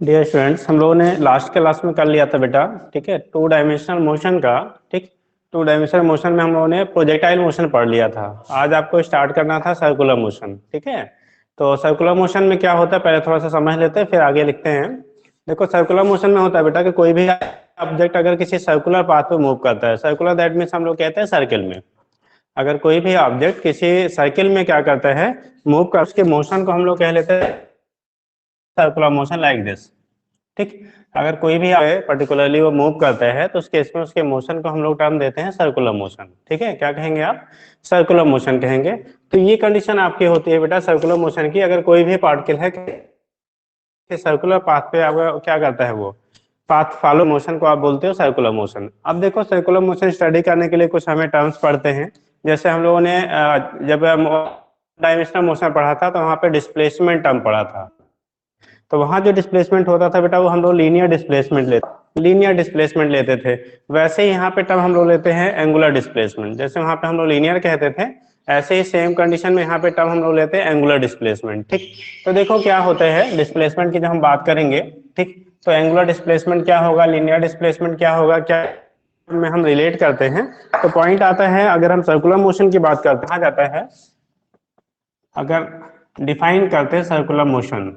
Dear students, हम लोगों ने लास्ट क्लास में कर लिया था बेटा। ठीक है, टू डायमेंशनल मोशन का। ठीक, टू डायमेंशनल मोशन में हम लोगों ने प्रोजेक्टाइल मोशन पढ़ लिया था। आज आपको स्टार्ट करना था सर्कुलर मोशन। ठीक है, तो सर्कुलर मोशन में क्या होता है पहले थोड़ा सा समझ लेते हैं, फिर आगे लिखते हैं। देखो, सर्कुलर मोशन में होता है बेटा कि कोई भी ऑब्जेक्ट अगर किसी सर्कुलर पाथ पे मूव करता है, सर्कुलर दैट मीन्स हम लोग कहते हैं सर्किल में। अगर कोई भी ऑब्जेक्ट किसी सर्किल में क्या करता है, मूव कर, उसके मोशन को हम लोग कह लेते हैं सर्कुलर मोशन, लाइक दिस। ठीक, अगर कोई भी पर्टिकुलरली वो मूव करता है तो उस केस में उसके मोशन को हम लोग टर्म देते हैं सर्कुलर मोशन। ठीक है, क्या कहेंगे आप? सर्कुलर मोशन कहेंगे। तो ये कंडीशन आपकी होती है बेटा सर्कुलर मोशन की, अगर कोई भी पार्टिकल है कि सर्कुलर पाथ पे आपका क्या करता है, वो पाथ फॉलो मोशन को आप बोलते हो सर्कुलर मोशन। अब देखो, सर्कुलर मोशन स्टडी करने के लिए कुछ हमें टर्म्स पढ़ते हैं। जैसे हम लोगों ने जब डायमेंशनल मोशन पढ़ा था तो वहां पे डिस्प्लेसमेंट टर्म पढ़ा था। तो वहां जो डिस्प्लेसमेंट होता था बेटा वो हम लोग लीनियर डिस्प्लेसमेंट लेते थे। वैसे ही यहाँ पे टर्म हम लोग लेते हैं एंगुलर डिस्प्लेसमेंट। जैसे वहां पे हम लोग लीनियर कहते थे, ऐसे ही सेम कंडीशन में यहाँ पे टर्म हम लोग लेते हैं एंगुलर डिस्प्लेसमेंट। ठीक, तो देखो क्या होता है डिस्प्लेसमेंट की जब हम बात करेंगे। ठीक, तो एंगुलर डिस्प्लेसमेंट क्या होगा, लीनियर डिस्प्लेसमेंट क्या होगा, क्या में हम रिलेट करते हैं। तो पॉइंट आता है, अगर हम सर्कुलर मोशन की बात करते हैं, कहा जाता है, अगर डिफाइन करते हैं सर्कुलर मोशन,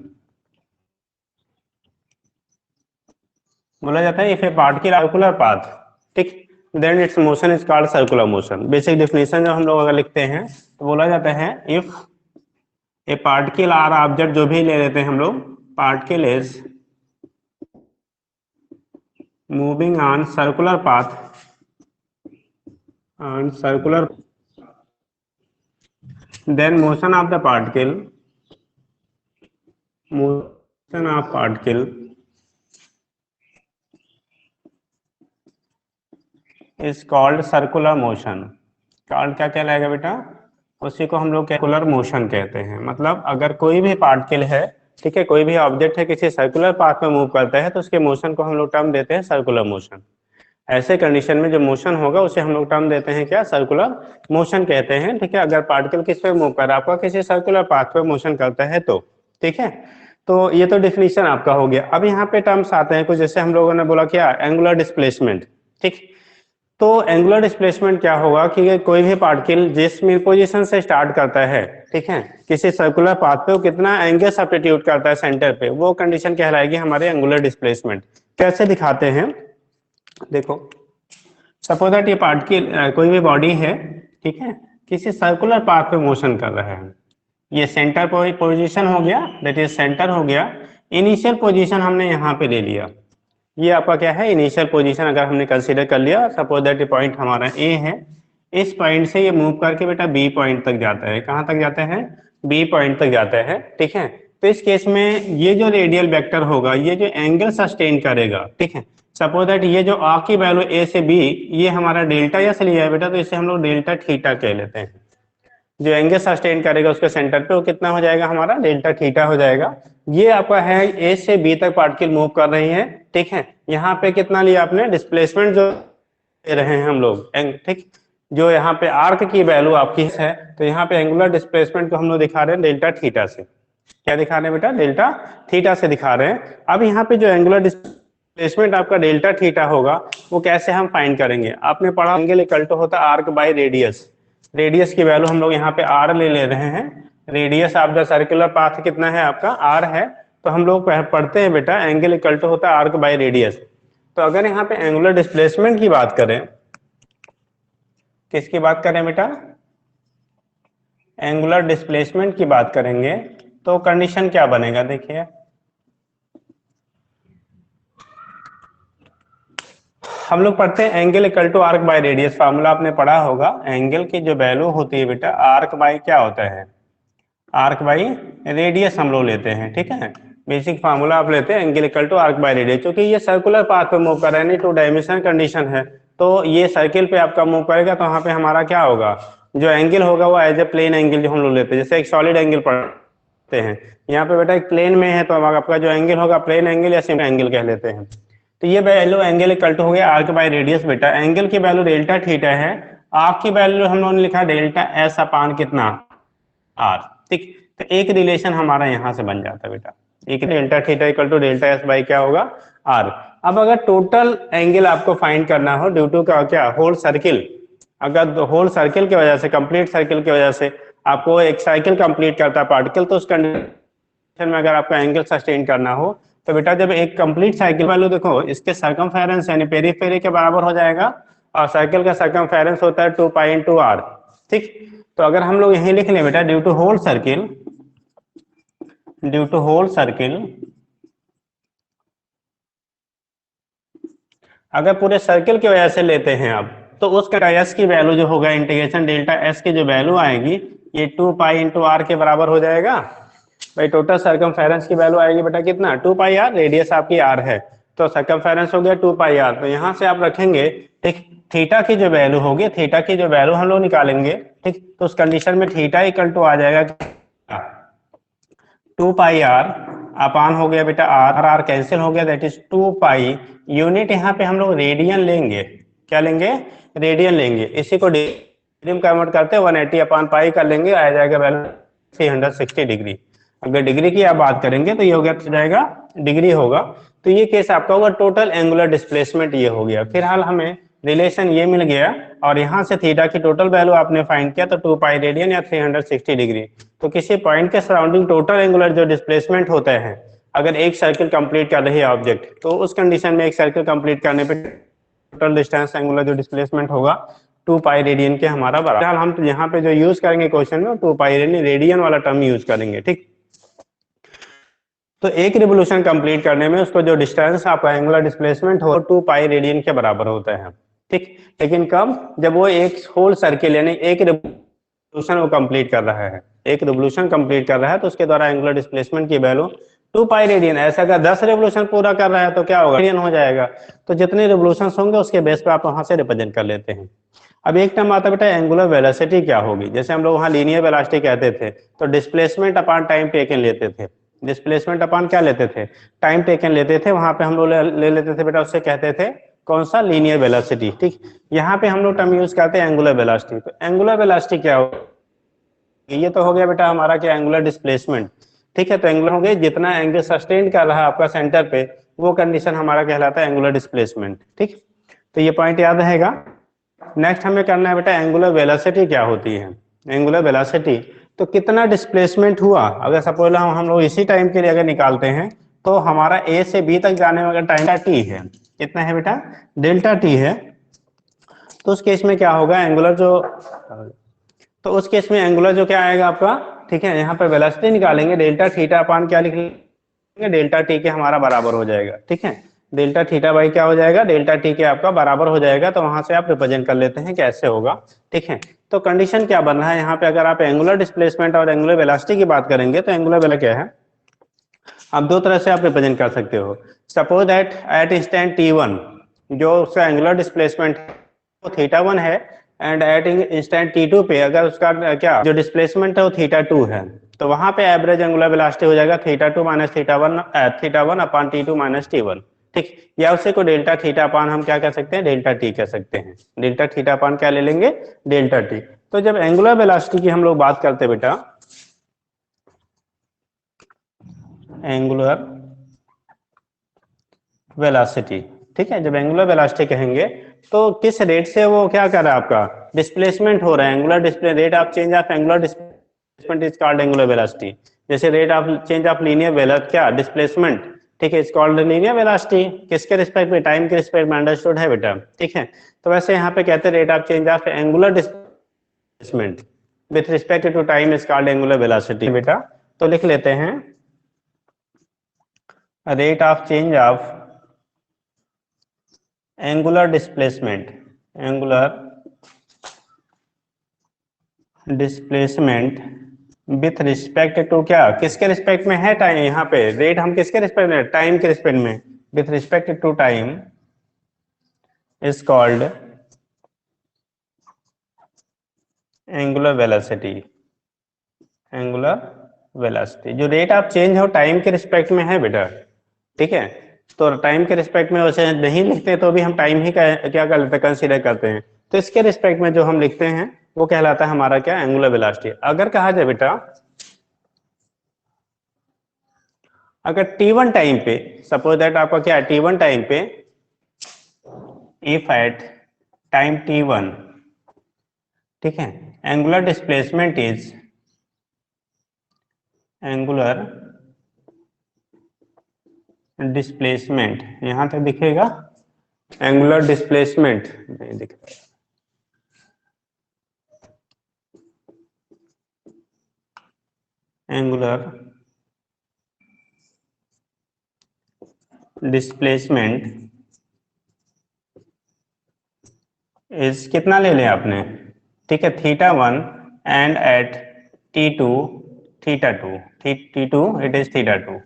बोला जाता है if a particle circular path, ठीक, then its motion is called circular motion. Basic definition जब हम लोग अगर लिखते हैं तो बोला जाता है if a particle or object, जो भी ले लेते हैं हम लोग, particle is moving on circular path, on circular, then motion of the particle, motion of particle is called circular motion. Called क्या कहलाएगा बेटा? उसी को हम लोग सर्कुलर मोशन कहते हैं। मतलब अगर कोई भी पार्टिकल है, ठीक है, कोई भी ऑब्जेक्ट है किसी सर्कुलर पाथ में मूव करता है तो उसके मोशन को हम लोग टर्म देते हैं सर्कुलर मोशन। ऐसे कंडीशन में जो मोशन होगा उसे हम लोग टर्म देते हैं क्या, सर्कुलर मोशन कहते हैं। ठीक है, अगर पार्टिकल किस पे मूव कर रहा है, आपका किसी सर्कुलर पाथ पे मोशन करता है तो। ठीक है, तो ये तो डिफिनीशन आपका हो गया। अब यहाँ पे टर्म्स आते हैं कुछ, जैसे हम लोगों ने बोला क्या, एंगुलर डिस्प्लेसमेंट। ठीक, तो एंगुलर डिस्प्लेसमेंट क्या होगा कि कोई भी पार्टिकल जिस पोजीशन से स्टार्ट करता है, ठीक है, किसी सर्कुलर पाथ पे, वो कितना एंगल सब्स्टिट्यूट करता है सेंटर पे, वो कंडीशन कहलाएगी हमारे एंगुलर डिस्प्लेसमेंट। कैसे दिखाते हैं, देखो, सपोज दैट ये पार्टिकल कोई भी बॉडी है, ठीक है, किसी सर्कुलर पाथ पे मोशन कर रहा है। ये सेंटर पोजीशन हो गया, दैट इज सेंटर हो गया। इनिशियल पोजीशन हमने यहाँ पे ले लिया, ये आपका क्या है, इनिशियल पोजीशन अगर हमने कंसीडर कर लिया। सपोज दैट ये पॉइंट हमारा ए है, इस पॉइंट से ये मूव करके बेटा बी पॉइंट तक जाता है। कहाँ तक जाता है? बी पॉइंट तक जाता है। ठीक है, तो इस केस में ये जो रेडियल वेक्टर होगा, ये जो एंगल सस्टेन करेगा, ठीक है, सपोज दैट ये जो आ की वैल्यू ए से बी, ये हमारा डेल्टा या से लिया है बेटा, तो इसे हम लोग डेल्टा थीटा कह लेते हैं। जो एंगल सस्टेन करेगा उसके सेंटर पे, वो कितना हो जाएगा हमारा, डेल्टा थीटा हो जाएगा। ये आपका है ए से बी तक पार्टिकल मूव कर रही है। ठीक है, यहाँ पे कितना लिया आपने, डिस्प्लेसमेंट जो दे रहे हैं हम लोग, ठीक, जो यहाँ पे आर्क की वैल्यू आपकी है, तो यहाँ पे एंगुलर डिस्प्लेसमेंट को हम लोग दिखा रहे हैं डेल्टा थीटा से। क्या दिखा रहे हैं बेटा? डेल्टा थीटा से दिखा रहे हैं। अब यहाँ पे जो एंगुलर डिस्प्लेसमेंट आपका डेल्टा थीटा होगा, वो कैसे हम फाइंड करेंगे? आपने पढ़ा एंगल इक्वल टू होता है आर्क बाय रेडियस। रेडियस की वैल्यू हम लोग यहाँ पे आर ले रहे हैं। Radius of the circular path कितना है आपका, आर है। तो हम लोग पढ़ते हैं बेटा एंगल इक्वल टू होता है आर्क बाय रेडियस। तो अगर यहाँ पे एंगुलर डिस्प्लेसमेंट की बात करें, किसकी बात करें बेटा? एंगुलर डिस्प्लेसमेंट की बात करेंगे, तो कंडीशन क्या बनेगा देखिए। हम लोग पढ़ते हैं angle equal to arc by radius. Formula आपने पढ़ा होगा, एंगल की जो वैल्यू होती है बेटा, आर्क बाय क्या होता है, आर्क बाई रेडियस हम लोग लेते हैं। ठीक है, बेसिक फार्मूला आप लेते हैं angle equal to arc by radius. क्योंकि ये सर्कुलर पाथ पे मूव कर रहा है, नहीं टू डायमेंशनल कंडीशन है, तो ये सर्किल पे आपका मूव करेगा, तो वहां पे हमारा क्या होगा, जो एंगल होगा वो एज ए प्लेन एंगल जो हम लोग लेते हैं। जैसे एक सॉलिड एंगल पढ़ते हैं, यहाँ पे बेटा एक प्लेन में है, तो आपका जो एंगल होगा प्लेन एंगल या सिंपल एंगल कह लेते हैं। तो ये वैल्यू एंगल इक्वल टू हो गया आर्क बाय रेडियस बेटा। एंगल की वैल्यू डेल्टा थीटा है, आर्क की वैल्यू हम लोगों ने लिखा डेल्टा एस अपान कितना, आर। ठीक, तो एक रिलेशन हमारा यहां से बन जाता है बेटा। Delta theta equal to delta S by क्या होगा, आर। अब अगर टोटल एंगल आपको फाइंड करना हो ड्यू टू का क्या, होल सर्किल, अगर होल सर्किल की वजह से, कंप्लीट सर्किल की वजह से आपको एक साइकिल कंप्लीट करता है पार्टिकल, तो उस कंडीशन में अगर आपको एंगल सस्टेन करना हो तो बेटा जब एक कंप्लीट साइकिल वैल्यू देखो इसके सर्कमफेरेंस यानी पेरीफेरी के बराबर हो जाएगा, और सर्किल का सर्कमफेरेंस होता है 2 पाई इंटू आर। ठीक, तो अगर हम लोग यही लिख लें बेटा due to whole circle, due to whole circle, अगर पूरे सर्किल की वजह से लेते हैं आप, तो उसका एस की वैल्यू जो होगा इंटीग्रेशन डेल्टा एस की जो वैल्यू आएगी ये 2 पाई इंटू आर के बराबर हो जाएगा। भाई टोटल सर्कमफेरेंस की वैल्यू आएगी बेटा कितना, 2 पाई आर, रेडियस आपकी आर है, तो सर्कमफेरेंस हो गया 2 पाई आर। तो यहाँ से आप रखेंगे ठीक, थीटा की जो वैल्यू होगी, थीटा की जो वैल्यू हम लोग निकालेंगे, ठीक, तो उस कंडीशन में थीटा इक्वल टू आ जाएगा 2 पाई आर अपान हो गया बेटा आर, आर कैंसिल हो गया, दैट इज 2 पाई। यूनिट यहाँ पे हम लोग रेडियन लेंगे, क्या लेंगे, रेडियन लेंगे, इसी को डिग्री में कन्वर्ट करते 180 अपान पाई कर लेंगे, आ जाएगा वैल्यू 360 डिग्री। अगर डिग्री की आप बात करेंगे तो ये हो गया, तो जाएगा डिग्री होगा, तो ये केस आपका होगा टोटल एंगुलर डिस्प्लेसमेंट ये हो गया। फिलहाल हमें रिलेशन ये मिल गया, और यहाँ से थीटा की टोटल वैल्यू आपने फाइंड किया तो 2 पाई रेडियन या 360 डिग्री। तो किसी पॉइंट के सराउंडिंग टोटल एंगुलर जो डिस्प्लेसमेंट होता है, अगर एक सर्किल कंप्लीट कर रही है ऑब्जेक्ट, तो उस कंडीशन में एक सर्किल कंप्लीट करने पे टोटल डिस्टेंस एंगुलर जो डिस्प्लेसमेंट होगा 2 पाई रेडियन के हमारा बराबर। फिलहाल हम यहाँ पे जो यूज करेंगे क्वेश्चन में 2 पाई रेडियन वाला टर्म यूज करेंगे। ठीक, तो एक रिवोल्यूशन कंप्लीट करने में उसको जो डिस्टेंस आपका एंगुलर डिस्प्लेसमेंट हो 2 पाई रेडियन के बराबर होता है। ठीक, लेकिन कब, जब वो एक होल सर्किल यानी एक रिवोल्यूशन वो कंप्लीट कर रहा है, एक रिवोल्यूशन कंप्लीट कर रहा है, तो उसके द्वारा एंगुलर डिस्प्लेसमेंट की वैल्यू 2 पाई रेडियन। ऐसा अगर 10 रिवोल्यूशन पूरा कर रहा है तो क्या होगा, रेडियन हो जाएगा। तो जितने रिवोल्यूशन होंगे उसके बेस पे आप वहां से रिप्रेजेंट कर लेते हैं। अब एक टर्म आता है बेटा एंगुलर वेलोसिटी क्या होगी, जैसे हम लोग वहाँ लीनियर वेलोसिटी कहते थे, तो डिस्प्लेसमेंट अपॉन टाइम टेकन लेते थे, डिस्प्लेसमेंट अपॉन क्या लेते थे, टाइम टेकन लेते थे, वहां पे हम लोग ले लेते थे बेटा, उससे कहते थे कौन सा, लीनियर वेलोसिटी। ठीक, यहाँ पे हम लोग टर्म यूज करते हैं एंगुलर वेलोसिटी। तो एंगुलर वेलोसिटी क्या होगी, ये तो हो गया बेटा हमारा क्या, एंगुलर डिस्प्लेसमेंट। ठीक है, तो एंगुलर हो गया जितना एंगल सस्टेन कर रहा है आपका सेंटर पे, वो कंडीशन हमारा कहलाता है एंगुलर डिस्प्लेसमेंट। ठीक, तो ये पॉइंट याद रहेगा। नेक्स्ट हमें करना है बेटा एंगुलर वेलोसिटी क्या होती है। एंगुलर वेलोसिटी तो कितना डिस्प्लेसमेंट हुआ, अगर सपोज हम लोग इसी टाइम के लिए अगर निकालते हैं, तो हमारा ए से बी तक जाने में अगर टाइम टी है, कितना है बेटा, डेल्टा टी है, तो उस केस में क्या होगा एंगुलर जो, तो उस केस में एंगुलर जो क्या आएगा आपका, ठीक है, यहाँ पर वेलोसिटी निकालेंगे, डेल्टा थीटा अपान क्या लिख लेंगे, डेल्टा टी के हमारा बराबर हो जाएगा। ठीक है, डेल्टा थीटा बाई क्या हो जाएगा, डेल्टा टी के आपका बराबर हो जाएगा, तो वहां से आप रिप्रेजेंट कर लेते हैं कैसे होगा। ठीक है, तो कंडीशन क्या बन रहा है यहाँ पे, अगर आप एंगुलर डिस्प्लेसमेंट और एंगुलर वेलोसिटी की बात करेंगे, तो एंगुलर वेलोसिटी क्या है, आप दो तरह से आप रिप्रेजेंट कर सकते हो। Suppose that at instant t1 जो उसका एंगुलर डिस्प्लेसमेंट वो थीटा 1 है, एंड एट इंस्टेंट t2 पे अगर उसका क्या जो डिस्प्लेसमेंट है वो थीटा 2 है, तो वहां पे एवरेज एंगुलर वेलोसिटी हो जाएगा theta 2 minus theta one upon t2 minus t1। ठीक, या उसे को डेल्टा थीटा अपान हम क्या कह सकते हैं, डेल्टा टी कह सकते हैं, डेल्टा थीटा अपान क्या ले लेंगे, डेल्टा टी। तो जब एंगुलर वेलोसिटी की हम लोग बात करते हैं बेटा, एंगुलर वेलोसिटी, ठीक है, जब एंगुलर वेलोसिटी कहेंगे तो किस रेट से वो क्या कर रहा है आपका डिस्प्लेसमेंट हो रहा है, angular display rate of change of angular displacement is called angular velocity. जैसे rate of change of linear velocity क्या डिस्प्लेसमेंट, ठीक है, इज कॉल्ड लीनियर वेलोसिटी, किसके रिस्पेक्ट में, टाइम के रिस्पेक्ट में, अंडरस्टूड है बेटा। ठीक है, तो वैसे यहाँ पे कहते हैं rate of change of angular displacement with respect to time is called angular velocity बेटा। तो लिख लेते हैं rate of change of angular displacement, angular displacement with respect to क्या, किसके रिस्पेक्ट में है, टाइम, यहाँ पे रेट हम किसके रिस्पेक्ट में, टाइम के रिस्पेक्ट में, with respect to time is called angular velocity. Angular velocity जो रेट ऑफ चेंज हो टाइम के रिस्पेक्ट में है बेटा। ठीक है, तो टाइम के रिस्पेक्ट में वैसे नहीं लिखते तो भी हम टाइम ही क्या कर लेते हैं, कंसीडर करते हैं, तो इसके रिस्पेक्ट में जो हम लिखते हैं वो कहलाता है हमारा क्या, एंगुलर वेलोसिटी। अगर कहा जाए बेटा अगर t1 टाइम पे, सपोज दैट आपका क्या है, t1 टाइम पे, इफ एट टाइम t1, ठीक है, angular displacement is, angular displacement, यहां तक दिखेगा, एंगुलर डिस्प्लेसमेंट नहीं दिख रहा, एंगुलर डिस्प्लेसमेंट इज, कितना ले लें आपने, ठीक है, θ1 and eight t2 θ2, t2 it is θ2,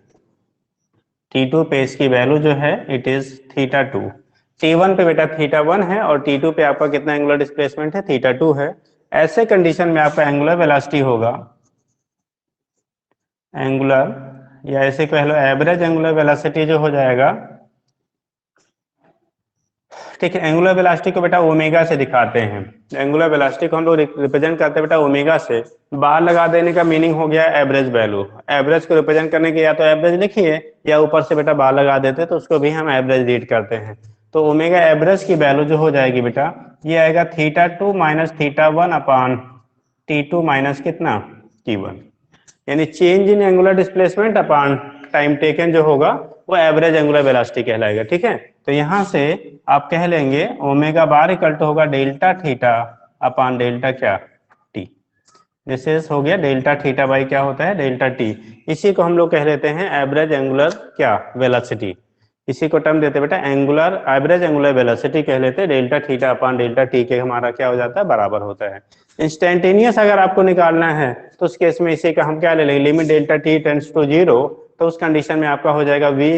t2 पे इसकी वैल्यू जो है इट इज θ2, t1 पे बेटा θ1 है और t2 पे आपका कितना एंगुलर डिस्प्लेसमेंट है, θ2 है। ऐसे कंडीशन में आपका एंगुलर वेलोसिटी होगा, एंगुलर, या ऐसे कह लो एवरेज एंगुलर वेलोसिटी जो हो जाएगा, ठीक है, एंगुलर वेलोसिटी को बेटा ओमेगा से दिखाते हैं, एंगुलर वेलोसिटी को हम लोग रिप्रेजेंट करते हैं बेटा ओमेगा से, बार लगा देने का मीनिंग हो गया एवरेज वैल्यू, एवरेज को रिप्रेजेंट करने के या तो एवरेज लिखिए या ऊपर से बेटा बार लगा देते तो उसको भी हम एवरेज रीड करते हैं। तो ओमेगा एवरेज की वैल्यू जो हो जाएगी बेटा, ये आएगा θ2 माइनस θ1 अपान t2 माइनस कितना t1, यानी change in angular displacement upon time taken जो होगा वो एवरेज एंगुलर वेलोसिटी कहलाएगा, ठीक है। तो यहां से आप कह लेंगे ओमेगा बार इक्वल टू होगा डेल्टा थीटा अपान डेल्टा क्या टी, जैसे हो गया डेल्टा थीटा बाई क्या होता है डेल्टा टी, इसी को हम लोग कह लेते हैं एवरेज एंगुलर क्या वेलोसिटी, इसी को टर्म देते बेटा एंगुलर एवरेज एंगुलर वेलोसिटी कह लेते हैं, delta theta upon delta T के हमारा क्या हो जाता है बराबर होता है। इंस्टेंटेनियस अगर आपको निकालना है तो उस केस में इसी का हम क्या ले लेंगे, limit delta T tends to zero, तो उस कंडीशन में आपका हो जाएगा वी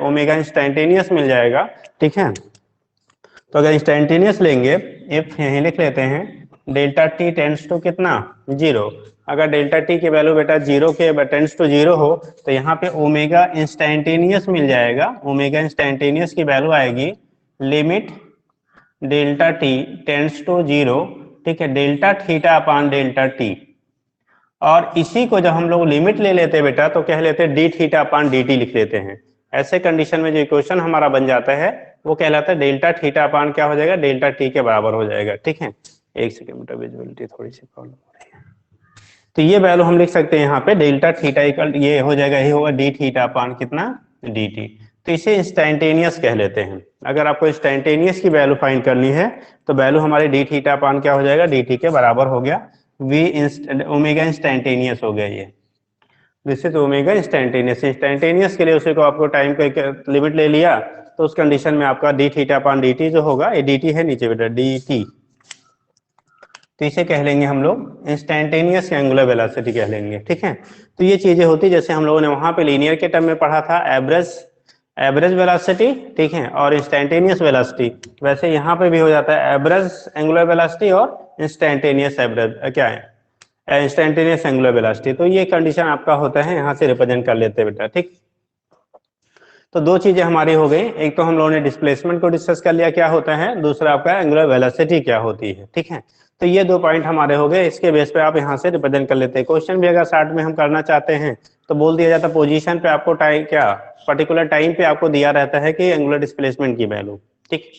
ओमेगा इंस्टेंटेनियस मिल जाएगा, ठीक है। तो अगर इंस्टेंटेनियस लेंगे, इफ यहीं लिख लेते हैं डेल्टा टी टेंड्स टू कितना जीरो, अगर डेल्टा टी की वैल्यू बेटा जीरो के टेंड्स टू जीरो हो तो यहाँ पे ओमेगा इंस्टेंटेनियस मिल जाएगा, ओमेगा इंस्टेंटेनियस की वैल्यू आएगी limit delta T tends to zero, ठीक है, delta theta upon delta T, और इसी को जब हम लोग लिमिट ले लेते हैं बेटा तो कह लेते हैं D theta upon D T लिख लेते हैं। ऐसे कंडीशन में जो इक्वेशन हमारा बन जाता है वो कहलाता है डेल्टा थीटा अपान क्या हो जाएगा डेल्टा टी के बराबर हो जाएगा, ठीक है। एक सेकेंड बेटा विजुअलिटी थोड़ी सी प्रॉब्लम हो रही है, तो ये वैल्यू हम लिख सकते हैं यहाँ पे डेल्टा थीटा इक्वल ये हो जाएगा, ये होगा डी थीटा अपान कितना डी टी, तो इसे इंस्टेंटेनियस कह लेते हैं। अगर आपको इंस्टेंटेनियस की वैल्यू फाइंड करनी है तो वैल्यू हमारी डी थीटा अपान क्या हो जाएगा डी टी के बराबर हो गया, वी ओमेगा इंस्टेंटेनियस हो गया ये, this is omega instantaneous, instantaneous के लिए उसी को आपको टाइम का लिमिट ले लिया तो उस कंडीशन में आपका D theta upon D T जो होगा, ये डी टी है नीचे बेटा डी टी, तो इसे कह लेंगे हम लोग इंस्टेंटेनियस एंगुलर वेलोसिटी कह लेंगे, ठीक है। तो ये चीजें होती जैसे हम लोगों ने वहां पे लीनियर के टर्म में पढ़ा था एवरेज एवरेज वेलोसिटी, ठीक है, और इंस्टेंटेनियस वेलोसिटी, वैसे यहाँ पे भी हो जाता है एवरेज एंगुलर वेलोसिटी और इंस्टेंटेनियस एवरेज क्या है इंस्टेंटेनियस एंगुलर वेलोसिटी, तो ये कंडीशन आपका होता है, यहाँ से रिप्रेजेंट कर लेते हैं बेटा, ठीक। तो दो चीजें हमारी हो गई, एक तो हम लोगों ने डिस्प्लेसमेंट को डिस्कस कर लिया क्या होता है, दूसरा आपका एंगुलर वेलोसिटी क्या होती है, ठीक है। तो ये दो पॉइंट हमारे हो गए, इसके बेस पे आप यहाँ से रिप्रेजेंट कर लेते हैं। क्वेश्चन भी अगर स्टार्ट में हम करना चाहते हैं तो बोल दिया जाता है पोजीशन पे आपको टाइम क्या पर्टिकुलर टाइम पे आपको दिया रहता है कि एंगुलर डिस्प्लेसमेंट की वैल्यू, ठीक।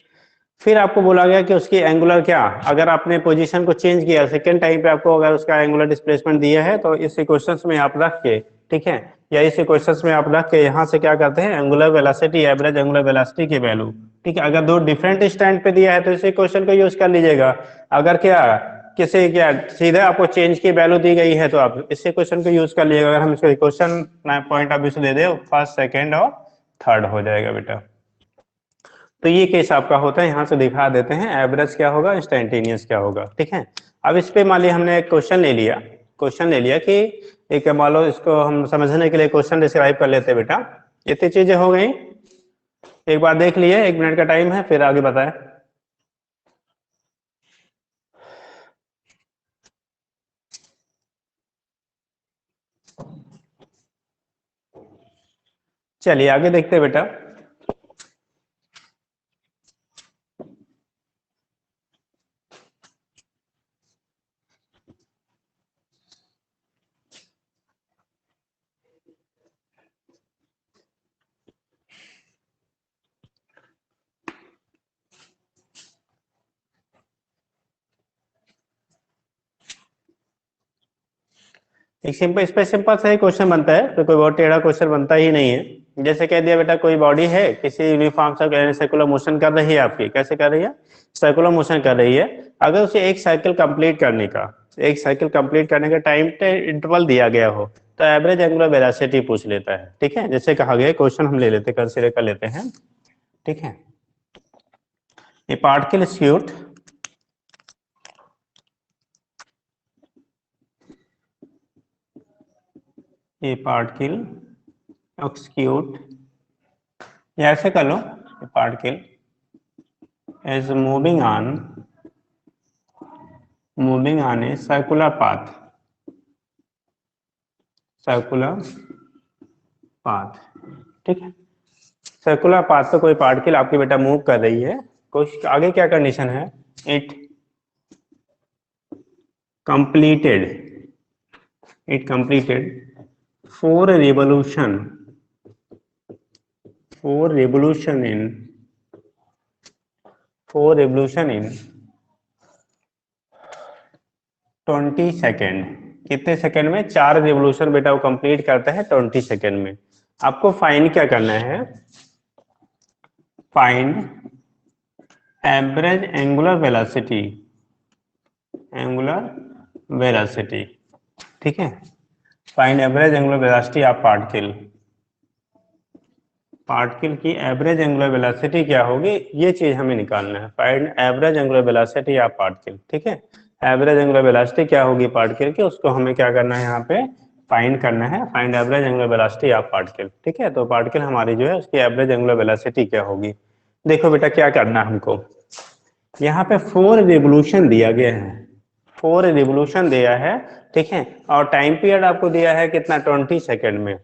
फिर आपको बोला गया कि उसकी एंगुलर क्या, अगर आपने पोजीशन को चेंज किया सेकेंड टाइम पे आपको अगर उसका एंगुलर डिस्प्लेसमेंट दिया है तो इस इक्वेशंस में आप रख के, ठीक है, या इस इक्वेशंस में आप रख के यहाँ से क्या करते हैं angular velocity average angular velocity की वैल्यू, ठीक है। अगर दो डिफरेंट स्टैंड पे दिया है तो इस इक्वेशन को यूज कर लीजिएगा, अगर क्या किसी क्या सीधे आपको चेंज की वैल्यू दी गई है तो आप इस इक्वेशन को यूज कर लीजिएगा। अगर हम इसको इक्वेशन पॉइंट ऑफ व्यू से दे दे फर्स्ट सेकेंड और थर्ड हो जाएगा बेटा। तो ये केस आपका होता है, यहाँ से दिखा देते हैं एवरेज क्या होगा इंस्टेंटेनियस क्या होगा, ठीक है। अब इस पे मान लिया हमने एक क्वेश्चन ले लिया कि एक मान लो इसको हम समझने के लिए क्वेश्चन डिस्क्राइब कर लेते हैं बेटा। इतनी चीजें हो गई, एक बार देख लिए, 1 मिनट का टाइम है फिर आगे बताएं। चलिए आगे देखते हैं बेटा। एक सिंपल, इस पे सिंपल सा ही क्वेश्चन बनता है, तो कोई बहुत टेढ़ा क्वेश्चन बनता ही नहीं है। जैसे कह दिया बेटा कोई बॉडी है किसी यूनिफॉर्म सर्कुलर मोशन कर रही है, आपकी कैसे कर रही है, सर्कुलर मोशन कर रही है। अगर उसे एक साइकिल कंप्लीट करने का, एक साइकिल कंप्लीट करने का टाइम इंटरवल दिया गया हो, तो एवरेज एंगुलर वेलोसिटी पूछ लेता है। ठीक है, जैसे कहा गया क्वेश्चन हम ले लेते, कंसीडर कर लेते हैं। ठीक है, a particle shoot a particle execute, या ऐसे कर लो, a particle is moving on a circular path, ठीक है। सर्कुलर पाथ पे कोई पार्टिकल आपकी बेटा मूव कर रही है, कुछ आगे क्या कंडीशन है, it completed 4 revolution in 20 second. कितने सेकेंड में, 4 रिवोल्यूशन बेटा वो कंप्लीट करता है 20 सेकेंड में। आपको फाइंड क्या करना है, फाइंड एवरेज एंगुलर वेलोसिटी, ठीक है। Find average angular velocity of particle की एवरेज एंगुलर वेलोसिटी क्या होगी, ये चीज हमें निकालना है। Find average angular velocity of particle, ठीक है। एवरेज एंगुलर वेलोसिटी क्या होगी पार्टिकल की, उसको हमें क्या करना है, यहाँ पे फाइंड करना है। Find average angular velocity of particle, ठीक है। तो पार्टिकल हमारी जो है उसकी एवरेज एंगुलर वेलोसिटी क्या होगी। देखो बेटा क्या करना है हमको, यहाँ पे 4 रिवोल्यूशन दिया गया है, 4 रिवोल्यूशन दिया है, ठीक है। और टाइम पीरियड आपको दिया है कितना, 20 सेकेंड में।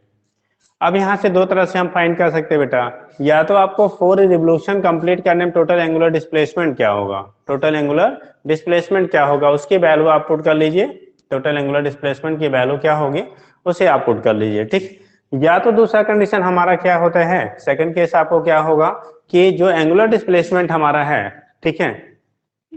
अब यहाँ से दो तरह से हम फाइंड कर सकते हैं बेटा, या तो आपको 4 रिवोल्यूशन कंप्लीट करने में टोटल एंगुलर डिस्प्लेसमेंट क्या होगा, टोटल एंगुलर डिस्प्लेसमेंट क्या होगा, उसकी वैल्यू आप पुट कर लीजिए। टोटल एंगुलर डिस्प्लेसमेंट की वैल्यू क्या होगी उसे आप पुट कर लीजिए, ठीक। या तो दूसरा कंडीशन हमारा क्या होता है, सेकंड केस आपको क्या होगा कि जो एंगुलर डिस्प्लेसमेंट हमारा है, ठीक है,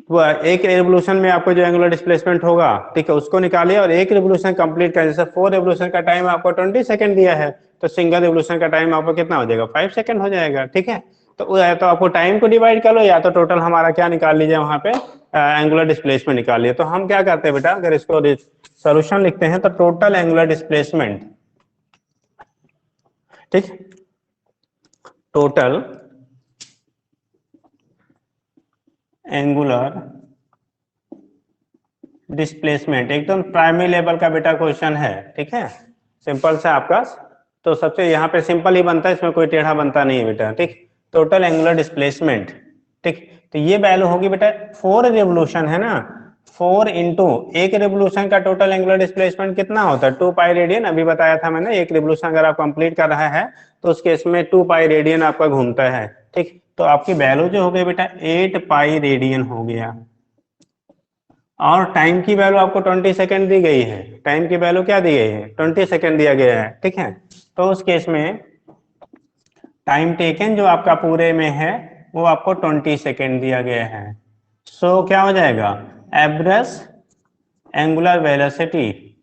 वो एक रिवोल्यूशन में आपको जो एंगुलर डिस्प्लेसमेंट होगा, ठीक है, उसको निकालिए और एक रिवोल्यूशन कंप्लीट करें। जैसे 4 रिवोल्यूशन का टाइम आपको 20 सेकंड दिया है, तो सिंगल रिवोल्यूशन का टाइम आपको कितना हो जाएगा, 5 सेकंड हो जाएगा, ठीक है। तो या तो आपको टाइम को डिवाइड कर लो, या तो टोटल हमारा क्या निकाल लीजिए वहां पे, एंगुलर डिस्प्लेसमेंट निकाल लिया। तो हम क्या करते हैं बेटा, अगर इसको सोल्यूशन लिखते हैं तो टोटल एंगुलर डिस्प्लेसमेंट, ठीक, टोटल एंगुलर डिस्प्लेसमेंट, एकदम प्राइमरी लेवल का बेटा क्वेश्चन है, ठीक है, सिंपल सा आपका। तो सबसे यहाँ पे सिंपल ही बनता है, इसमें कोई टेढ़ा बनता नहीं है बेटा, ठीक। टोटल एंगुलर डिस्प्लेसमेंट, ठीक, तो ये वैल्यू होगी बेटा 4 रिवोल्यूशन है ना, 4 इंटू एक रिवोल्यूशन का टोटल एंगुलर डिस्प्लेसमेंट कितना होता है, 2 पाई रेडियन। अभी बताया था मैंने, एक रिवोल्यूशन अगर आप कंप्लीट कर रहा है तो उस केस में 2 पाई रेडियन आपका घूमता है, ठीक। तो आपकी वैल्यू जो हो गई बेटा 8 पाई रेडियन हो गया, और टाइम की वैल्यू आपको 20 सेकंड दी गई है। टाइम की वैल्यू क्या दी गई है, 20 सेकंड दिया गया है, ठीक है। तो उस केस में टाइम टेकन जो आपका पूरे में है वो आपको 20 सेकंड दिया गया है। सो क्या हो जाएगा, average angular velocity,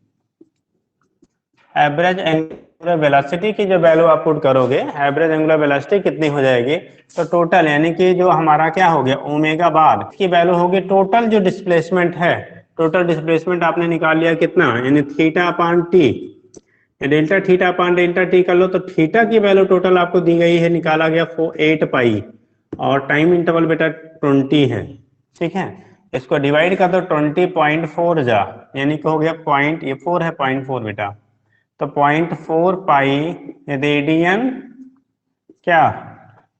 average angular velocity की जो वैल्यू आप पुट करोगे, एवरेज एंगुलर वेलोसिटी कितनी हो जाएगी, तो टोटल यानी कि जो हमारा क्या हो गया ओमेगा बार की वैल्यू होगी, टोटल जो डिस्प्लेसमेंट है, टोटल डिस्प्लेसमेंट आपने निकाल लिया कितना, यानी theta upon T, delta theta upon delta T कर लो, तो थीटा की वैल्यू टोटल आपको दी गई है, निकाला गया 8 पाई, और टाइम इंटरवल बेटा 20 है, ठीक है। इसको डिवाइड कर दो 20.4 जा, यानी कि हो गया पॉइंट, ये 4 है 0.4 बेटा, तो 0.4 पाई रेडियन क्या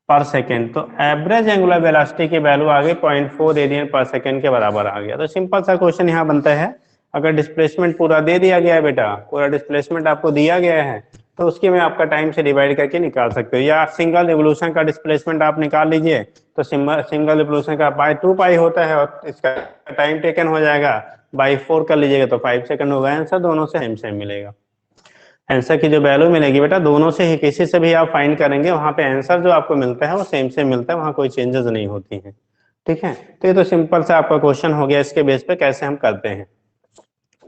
पर सेकेंड। तो एवरेज एंगुलर वेलोसिटी की वैल्यू आ गई 0.4 रेडियन पर सेकेंड के बराबर आ गया। तो सिंपल सा क्वेश्चन यहाँ बनता है, अगर डिस्प्लेसमेंट पूरा दे दिया गया है बेटा, पूरा डिस्प्लेसमेंट आपको दिया गया है, तो उसकी में आपका टाइम से डिवाइड करके निकाल सकते हो, या सिंगल रिवोल्यूशन का डिस्प्लेसमेंट आप निकाल लीजिए, तो सिंगल रिवोल्यूशन का बाय 2 पाई होता है, और इसका टाइम टेकन हो जाएगा बाई 4 कर लीजिएगा तो 5 सेकंड होगा। आंसर दोनों से सेम मिलेगा। आंसर की जो वैल्यू मिलेगी बेटा दोनों से ही, किसी से भी आप फाइंड करेंगे वहां पे आंसर जो आपको मिलता है वो सेम मिलता है, वहां कोई चेंजेस नहीं होती है, ठीक है। तो ये तो सिंपल सा आपका क्वेश्चन हो गया, इसके बेस पे कैसे हम करते हैं।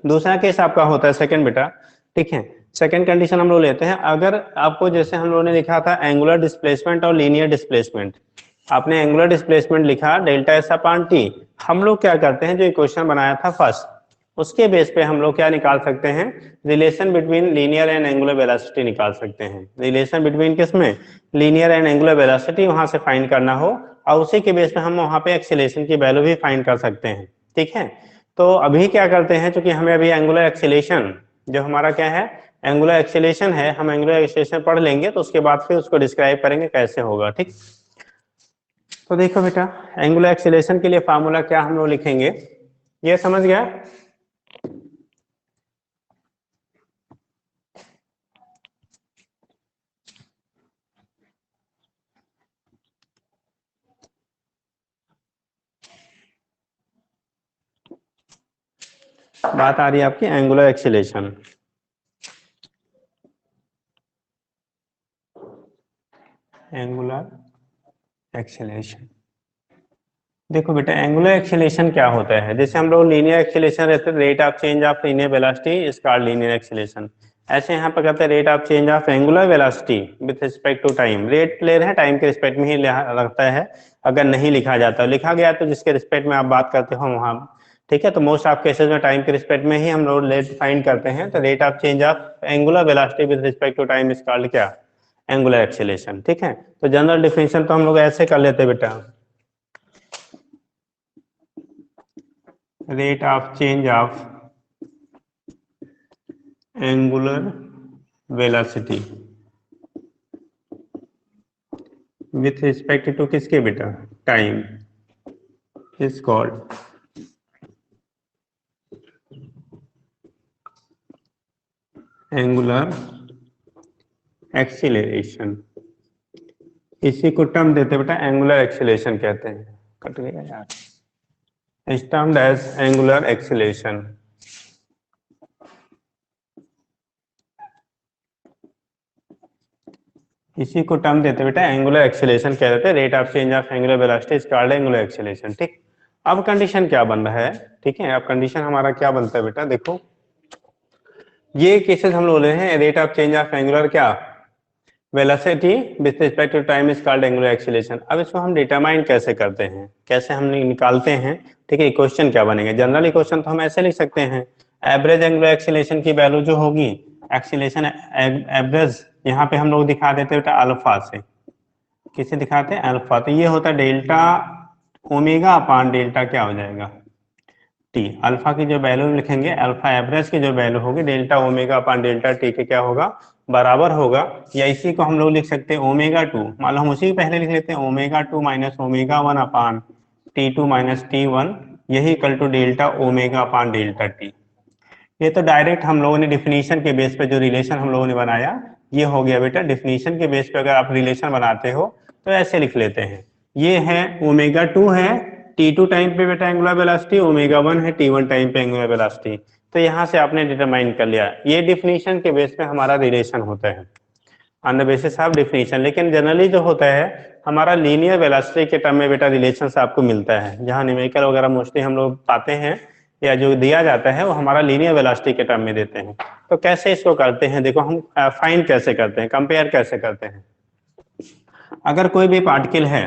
दूसरा केस आपका होता है सेकंड बेटा, ठीक है। सेकंड कंडीशन हम लोग लेते हैं, अगर आपको जैसे हम लोगों ने लिखा था एंगुलर डिस्प्लेसमेंट और लीनियर डिस्प्लेसमेंट, आपने एंगुलर डिस्प्लेसमेंट लिखा डेल्टा एस अपॉन टी, हम लोग क्या करते हैं जो इक्वेशन बनाया था फर्स्ट, उसके बेस पे हम लोग क्या निकाल सकते हैं, relation between linear and angular velocity निकाल सकते हैं। रिलेशन बिटवीन किसमें, लीनियर एंड एंगुलर वेलोसिटी वहां से फाइंड करना हो, और उसी के बेस पे हम वहां पे एक्सीलरेशन की वैल्यू भी फाइंड कर सकते हैं। ठीक है, तो अभी क्या करते हैं, क्योंकि हमें अभी एंगुलर एक्सीलरेशन जो हमारा क्या है, एंगुलर एक्सीलरेशन है, हम एंगुलर एक्सीलरेशन पढ़ लेंगे तो उसके बाद फिर उसको डिस्क्राइब करेंगे कैसे होगा। ठीक, तो देखो बेटा, एंगुलर एक्सीलरेशन के लिए फार्मूला क्या हम लोग लिखेंगे, ये समझ गया। बात आ रही है आपकी एंगुलर एक्सीलरेशन। एंगुलर एक्सीलरेशन, देखो बेटा एंगुलर एक्सीलरेशन क्या होता है, जैसे हम लोग लीनियर एक्सीलरेशन रहते हैं, rate of change of linear velocity is called linear acceleration. ऐसे यहाँ पर कहते हैं rate of change of angular velocity with respect to time, rate ले रहे हैं टाइम के रिस्पेक्ट में ही लगता है, अगर नहीं लिखा जाता, लिखा गया तो जिसके रिस्पेक्ट में आप बात करते हो वहाँ। ठीक है, तो मोस्ट ऑफ केसेस में टाइम के रिस्पेक्ट में ही हम लोग रेट फाइंड करते हैं, तो rate of change of angular velocity with respect to time is called क्या, एंगुलर एक्सीलरेशन। ठीक है, तो जनरल डिफिनेशन तो हम लोग ऐसे कर लेते हैं बेटा, rate of change of angular velocity with respect to किसके बेटा, time, is called angular acceleration. इसी को टर्म देते बेटा एंगुलर एक्सीलरेशन कहते हैं, कट गया यार, is termed as angular acceleration। इसी को टर्म देते बेटा एंगुलर एक्सीलरेशन कह देते हैं, rate of change of angular velocity is called angular acceleration. ठीक, अब कंडीशन क्या बन रहा है, ठीक है, अब कंडीशन हमारा क्या बनता है बेटा, देखो ये केसेस हम लोग ले रहे हैं, rate of change of angular क्या velocity with respect to time is called angular acceleration. अब इसको हम डिटरमाइन कैसे करते हैं, कैसे हम निकालते हैं, ठीक है, इक्वेशन क्या बनेगा, जनरल इक्वेशन तो हम ऐसे लिख सकते हैं, एवरेज एंगुलर एक्सीलरेशन की वैल्यू जो होगी, एक्सीलरेशन एवरेज यहाँ पे हम लोग दिखा देते हैं बेटा अल्फा से, किसे दिखाते हैं, अल्फा, तो ये होता है डेल्टा ओमेगा अपान डेल्टा क्या हो जाएगा, टी। अल्फा की जो वैल्यू लिखेंगे, अल्फा एवरेज की जो वैल्यू होगी delta omega upon delta T के क्या होगा, बराबर होगा, या इसी को हम लोग लिख सकते हैं ओमेगा टू, मान लो हम उसी को पहले लिख लेते हैं omega two minus omega one upon T two minus T one, यही equal to delta omega upon delta T. ये तो डायरेक्ट हम लोगों ने डिफिनीशन के बेस पे जो रिलेशन हम लोगों ने बनाया, ये हो गया बेटा, डिफिनीशन के बेस पे अगर आप रिलेशन बनाते हो तो ऐसे लिख लेते हैं, ये है ओमेगा टू है टी टू टाइम पे बेटा एंगुलर वेलोसिटी, ओमेगा वन है टी वन टाइम पे एंगुलर वेलोसिटी, तो यहाँ से आपने डिटरमाइन कर लिया, ये डिफिनीशन के बेस पे हमारा रिलेशन होता है, on the basis of definition. लेकिन जनरली जो होता है हमारा लीनियर वेलोसिटी के टर्म में बेटा रिलेशन आपको मिलता है, जहाँ न्यूमेरिकल वगैरह मोस्टली हम लोग पाते हैं या जो दिया जाता है वो हमारा लीनियर वेलोसिटी के टर्म में देते हैं। तो कैसे इसको करते हैं, देखो हम फाइंड कैसे करते हैं, कंपेयर कैसे करते हैं, अगर कोई भी पार्टिकल है,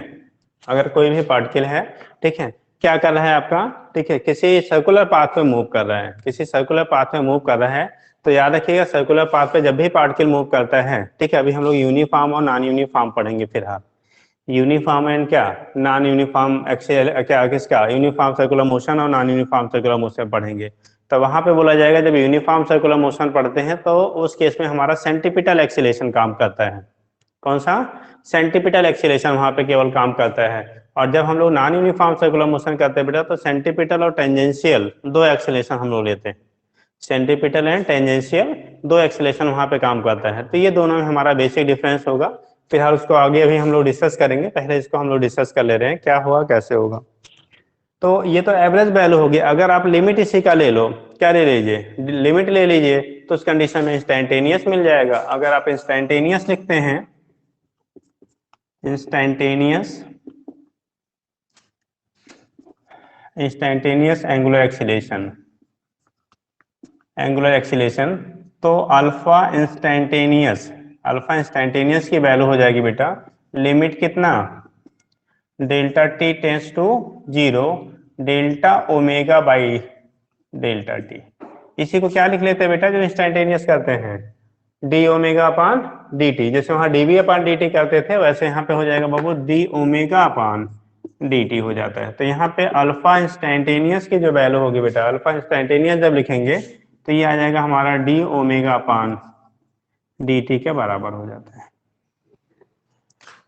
अगर कोई भी पार्टिकल है, ठीक है, क्या कर रहा है आपका, ठीक है, किसी सर्कुलर पाथ पे मूव कर रहा है, किसी सर्कुलर पाथ में मूव कर रहा है, तो याद रखिएगा सर्कुलर पाथ पे जब भी पार्टिकल मूव करता है, ठीक है, अभी हम लोग यूनिफॉर्म और नॉन यूनिफॉर्म पढ़ेंगे फिलहाल, यूनिफॉर्म एंड क्या नॉन यूनिफॉर्म एक्सियल क्या किसका, यूनिफॉर्म सर्कुलर मोशन और नॉन यूनिफॉर्म सर्कुलर मोशन पढ़ेंगे, तो वहां पे बोला जाएगा जब यूनिफॉर्म सर्कुलर मोशन पढ़ते हैं तो उस केस में हमारा सेंटीपिटल एक्सीलरेशन काम करता है, कौन सा, सेंटीपिटल एक्सीलरेशन वहां पे केवल काम करता है, और जब हम लोग नॉन यूनिफॉर्म सर्कुलर मोशन करते हैं बेटा तो सेंटीपिटल और टेंजेंशियल दो एक्सीलरेशन हम लोग लेते हैं, सेंटीपिटल एंड टेंजेंशियल दो एक्सीलरेशन वहां पे काम करता है, तो ये दोनों में हमारा बेसिक डिफरेंस होगा, फिलहाल उसको आगे अभी हम लोग डिस्कस करेंगे, पहले इसको हम लोग डिस्कस कर ले रहे हैं क्या हुआ कैसे होगा। तो ये तो एवरेज वैल्यू होगी, अगर आप लिमिट इसी का ले लो, क्या ले लीजिए, लिमिट ले लीजिए, तो उस कंडीशन में इंस्टैंटेनियस मिल जाएगा, अगर आप इंस्टैंटेनियस लिखते हैं, instantaneous, instantaneous angular acceleration, angular acceleration तो अल्फा इंस्टेंटेनियस की वैल्यू हो जाएगी बेटा लिमिट कितना, delta T tends to 0, delta omega by delta T. इसी को क्या लिख लेते हैं बेटा जो इंस्टेंटेनियस करते हैं, डी ओमेगा अपान डी टी। जैसे वहां D V upon D T करते थे वैसे यहाँ पे हो जाएगा बाबू डी ओमेगा अपान डी टी हो जाता है। तो यहाँ पे अल्फा इंस्टेंटेनियस की जो वैल्यू होगी बेटा, अल्फा इंस्टेंटेनियस जब लिखेंगे तो ये आ जाएगा हमारा डी ओमेगा अपान डी टी के बराबर हो जाता है।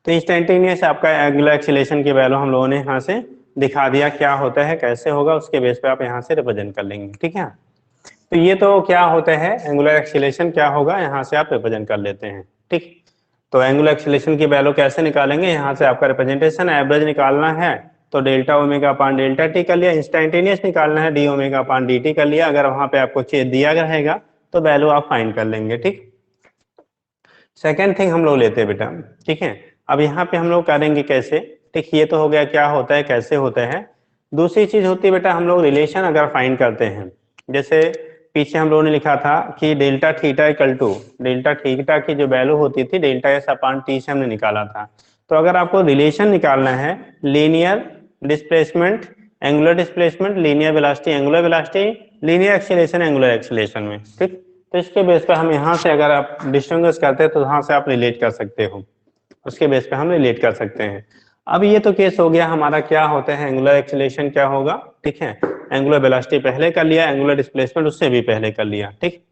तो इंस्टेंटेनियस आपका एंगुलर एक्सीलरेशन की वैल्यू हम लोगों ने यहाँ से दिखा दिया क्या होता है कैसे होगा, उसके बेस पे आप यहाँ से रिप्रेजेंट कर लेंगे। ठीक है, तो ये तो क्या होता है एंगुलर एक्सीलरेशन क्या होगा, यहाँ से आप रिप्रेजेंट कर लेते हैं। ठीक, तो एंगुलर एक्सीलरेशन की वैल्यू कैसे निकालेंगे, यहाँ से आपका रिप्रेजेंटेशन एवरेज निकालना है तो delta omega upon delta T कर लिया, इंस्टेंटेनियस निकालना है डी ओमेगा अपान डी टी कर लिया। अगर वहां पे आपको दिया रहेगा तो वैल्यू आप फाइंड कर लेंगे। ठीक, सेकेंड थिंग हम लोग लेते हैं बेटा। ठीक है, अब यहाँ पे हम लोग करेंगे कैसे। ठीक, ये तो हो गया क्या होता है कैसे होता है। दूसरी चीज होती है बेटा हम लोग रिलेशन अगर फाइंड करते हैं, जैसे पीछे हम लोगों ने लिखा था कि delta theta equal to delta theta की जो वैल्यू होती थी डेल्टा एस अपान टी से हमने निकाला था। तो अगर आपको रिलेशन निकालना है linear displacement angular displacement, linear velocity angular velocity, linear acceleration angular acceleration में, ठीक, तो इसके बेस पे हम यहाँ से अगर आप डिस्टिंग्विश करते हैं तो यहाँ से आप रिलेट कर सकते हो, उसके बेस पे हम रिलेट कर सकते हैं। अब ये तो केस हो गया हमारा क्या होता है एंगुलर एक्सीलरेशन क्या होगा। ठीक है, एंगुलर वेलोसिटी पहले कर लिया, एंगुलर डिस्प्लेसमेंट उससे भी पहले कर लिया। ठीक,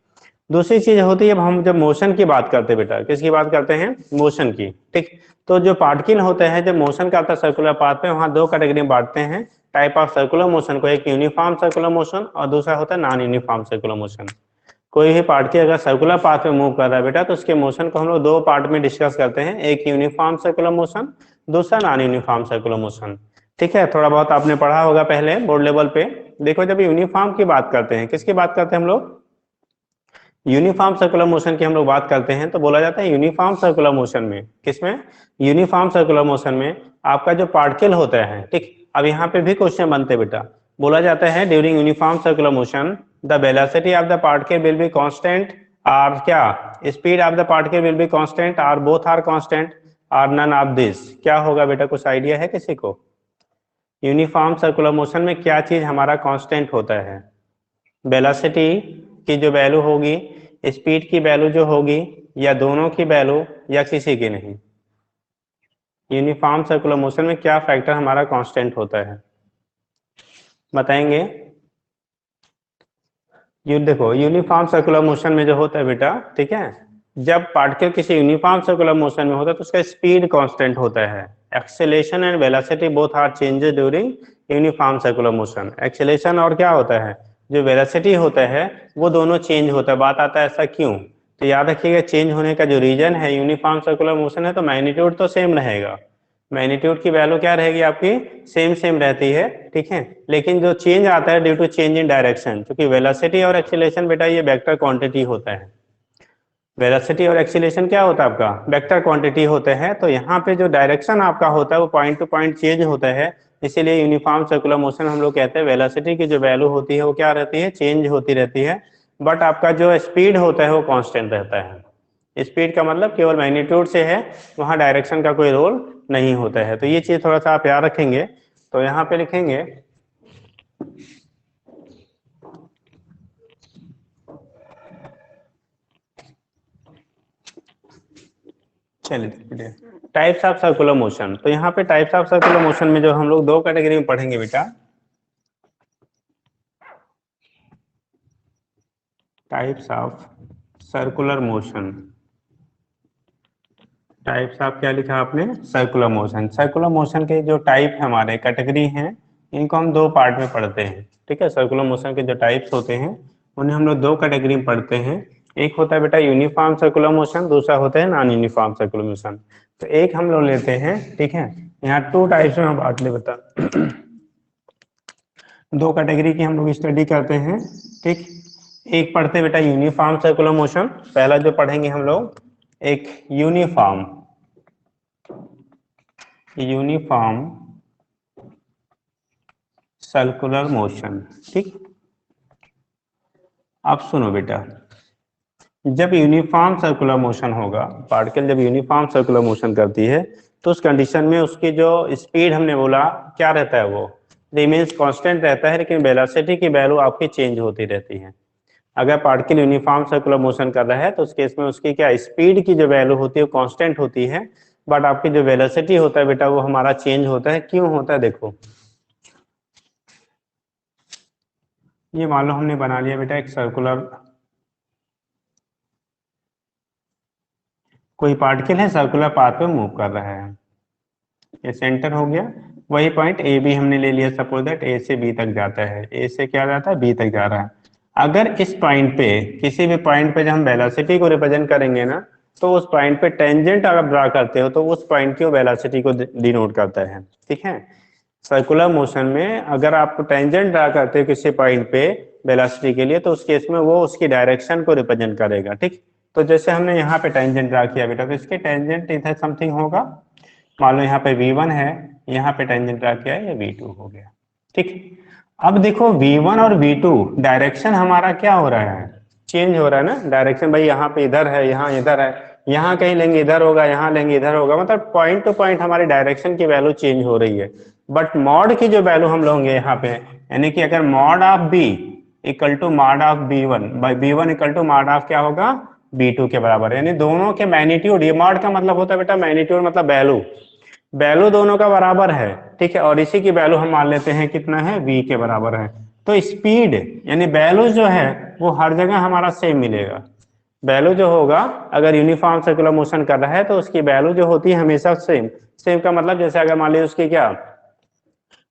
दूसरी चीज होती है हम जब मोशन की बात करते हैं बेटा, किसकी बात करते हैं, मोशन की। ठीक, तो जो पार्टिकल होते हैं जब मोशन करता है सर्कुलर पाथ पे, वहां दो कैटेगरी में बांटते हैं टाइप ऑफ सर्कुलर मोशन को, एक यूनिफॉर्म सर्कुलर मोशन और दूसरा होता है नॉन यूनिफॉर्म सर्कुलर मोशन। कोई भी पार्टिकल अगर सर्कुलर पाथ में मूव कर रहा है बेटा तो उसके मोशन को हम लोग दो पार्ट में डिस्कस करते हैं, एक यूनिफॉर्म सर्कुलर मोशन, दूसरा नॉन यूनिफॉर्म सर्कुलर मोशन। ठीक है, थोड़ा बहुत आपने पढ़ा होगा पहले बोर्ड लेवल पे। देखो जब यूनिफॉर्म की बात करते हैं, किसकी बात करते हैं हम लोग, यूनिफॉर्म सर्कुलर मोशन की हम लोग बात करते हैं तो बोला जाता है यूनिफॉर्म सर्कुलर मोशन में, किसमें, यूनिफॉर्म सर्कुलर मोशन में आपका जो पार्टिकल होता है। ठीक, अब यहाँ पे भी क्वेश्चन बनते बेटा, बोला जाता है during uniform circular motion the velocity of the particle will be constant और क्या, speed of the particle will be constant और बोथ आर कांस्टेंट और नन ऑफ दिस। क्या होगा बेटा, कुछ आइडिया है किसी को, यूनिफॉर्म सर्कुलर मोशन में क्या चीज हमारा कांस्टेंट होता है, वेलोसिटी की जो वैल्यू होगी, स्पीड की वैल्यू जो होगी, या दोनों की वैल्यू या किसी की नहीं। यूनिफॉर्म सर्कुलर मोशन में क्या फैक्टर हमारा कांस्टेंट होता है बताएंगे। ये देखो यूनिफॉर्म सर्कुलर मोशन में जो होता है बेटा, ठीक है, जब पार्टिकल किसी यूनिफॉर्म सर्कुलर मोशन में होता है तो उसका स्पीड कांस्टेंट होता है। Acceleration and velocity both are changes during uniform circular motion. Acceleration और क्या होता है जो वेलोसिटी होता है वो दोनों चेंज होता है। बात आता है ऐसा क्यों, तो याद रखिएगा चेंज होने का जो रीजन है, यूनिफॉर्म सर्कुलर मोशन है तो मैग्नीट्यूड तो सेम रहेगा, मैग्नीट्यूड की वैल्यू क्या रहेगी आपकी, सेम रहती है। ठीक है, लेकिन जो चेंज आता है due to change in direction, क्योंकि वेलोसिटी और एक्सीलरेशन बेटा ये वेक्टर क्वांटिटी होता है। वेलोसिटी और एक्सीलरेशन क्या होता है आपका, वेक्टर क्वांटिटी होते हैं। तो यहाँ पे जो डायरेक्शन आपका होता है वो पॉइंट टू पॉइंट चेंज होता है, इसीलिए यूनिफॉर्म सर्कुलर मोशन हम लोग कहते हैं वेलोसिटी की जो वैल्यू होती है वो क्या रहती है, चेंज होती रहती है, बट आपका जो स्पीड होता है वो कांस्टेंट रहता है। स्पीड का मतलब केवल मैग्नीट्यूड से है, वहां डायरेक्शन का कोई रोल नहीं होता है। तो ये चीज थोड़ा सा आप याद रखेंगे। तो यहाँ पे लिखेंगे चलिए टाइप्स ऑफ सर्कुलर मोशन। तो यहाँ पे टाइप्स ऑफ सर्कुलर मोशन में जो हम लोग दो कैटेगरी में पढ़ेंगे बेटा, types of circular motion. Types of क्या लिखा आपने, सर्कुलर मोशन। सर्कुलर मोशन के जो टाइप हमारे कैटेगरी हैं इनको हम दो पार्ट में पढ़ते हैं। ठीक है, सर्कुलर मोशन के जो टाइप्स होते हैं उन्हें हम लोग दो कैटेगरी में पढ़ते हैं। एक होता है बेटा यूनिफॉर्म सर्कुलर मोशन, दूसरा होता है नॉन यूनिफॉर्म सर्कुलर मोशन। तो एक हम लोग लेते हैं, ठीक है, यहाँ टू टाइप्स में हम बांट ले बेटा दो कैटेगरी की हम लोग स्टडी करते हैं। ठीक, एक पढ़ते बेटा यूनिफॉर्म सर्कुलर मोशन, पहला जो पढ़ेंगे हम लोग एक यूनिफॉर्म सर्कुलर मोशन। ठीक, अब सुनो बेटा, जब यूनिफॉर्म सर्कुलर मोशन होगा, पार्टिकल जब यूनिफॉर्म सर्कुलर मोशन करती है तो उस कंडीशन में उसकी जो स्पीड हमने बोला क्या रहता है, वो रिमेन्स कांस्टेंट रहता है, लेकिन वेलोसिटी की वैल्यू आपकी चेंज होती रहती है। अगर पार्टिकल यूनिफॉर्म सर्कुलर मोशन कर रहा है तो उस केस में उसकी क्या स्पीड की जो वैल्यू होती है वो कांस्टेंट होती है, बट आपकी जो वेलोसिटी होता है बेटा वो हमारा चेंज होता है। क्यों होता है देखो, ये मान लो हमने बना लिया बेटा एक सर्कुलर, कोई पार्टिकल है सर्कुलर पाथ पे मूव कर रहा है, ये सेंटर हो गया, वही पॉइंट ए बी हमने ले लिया, सपोज दैट ए से बी तक जाता है, ए से क्या जाता है बी तक जा रहा है। अगर इस पॉइंट पे किसी भी पॉइंट पे जब हम वेलोसिटी को रिप्रेजेंट करेंगे ना, तो उस पॉइंट पे टेंजेंट अगर ड्रा करते हो तो उस पॉइंट की वेलोसिटी को डिनोट करता है, ठीक है। सर्कुलर मोशन में अगर आप टेंजेंट ड्रा करते हो किसी पॉइंट पे वेलोसिटी के लिए, तो उस केस में वो उसकी डायरेक्शन को रिप्रेजेंट करेगा, ठीक। तो जैसे हमने यहाँ पे टेंजेंट ड्रा किया बेटा, तो इसके टेंजेंट इधर समथिंग होगा, मान लो यहाँ पे V1 है, यहाँ पे टेंजेंट ड्रा किया है, ये V2 हो गया, ठीक। अब देखो V1 और V2 डायरेक्शन हमारा क्या हो रहा है, चेंज हो रहा है ना डायरेक्शन, भाई यहाँ पे इधर है, यहाँ इधर है, यहाँ कहीं लेंगे इधर होगा, यहाँ लेंगे इधर होगा, मतलब पॉइंट टू पॉइंट हमारी डायरेक्शन की वैल्यू चेंज हो रही है। बट मॉड की जो वैल्यू हम लोगे यहाँ पे, यानी कि अगर mod of B equal to mod of B1 by B1 equal to mod of क्या होगा B2 के बराबर, यानी दोनों के मैग्नीट्यूड, ये मॉड का मतलब होता है बेटा मैग्नीट्यूड मतलब वैल्यू, वैल्यू दोनों का बराबर है, ठीक है। और इसी की वैल्यू हम मान लेते हैं कितना है, v के बराबर है। तो स्पीड यानी वैल्यू जो है वो हर जगह हमारा सेम मिलेगा। वैल्यू जो होगा अगर यूनिफॉर्म सर्कुलर मोशन कर रहा है तो उसकी वैल्यू जो होती है हमेशा सेम। सेम का मतलब जैसे अगर मान लीजिए उसकी क्या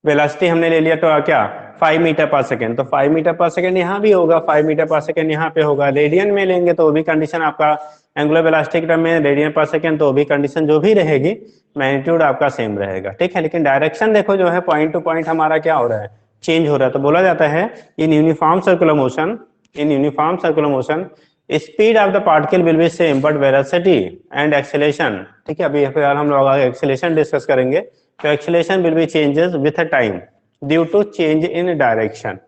वेलोसिटी हमने ले लिया तो क्या 5 मीटर पर सेकेंड, तो 5 मीटर पर सेकेंड यहाँ भी होगा, 5 मीटर पर सेकेंड यहाँ पे होगा। रेडियन में लेंगे तो भी कंडीशन आपका एंगुलर वेलोसिटी के टर्म में रेडियन पर सेकेंड, तो भी कंडीशन जो भी रहेगी मैग्नीट्यूड आपका सेम रहेगा, ठीक है। लेकिन डायरेक्शन देखो जो है पॉइंट टू पॉइंट हमारा क्या हो रहा है, चेंज हो रहा है। तो बोला जाता है in uniform circular motion, in uniform circular motion speed of the particle will be same but velocity and acceleration, ठीक है। अभी फिलहाल हम लोग एक्सेलेरेशन डिस्कस करेंगे। तो acceleration will be changes with a time due to change in direction.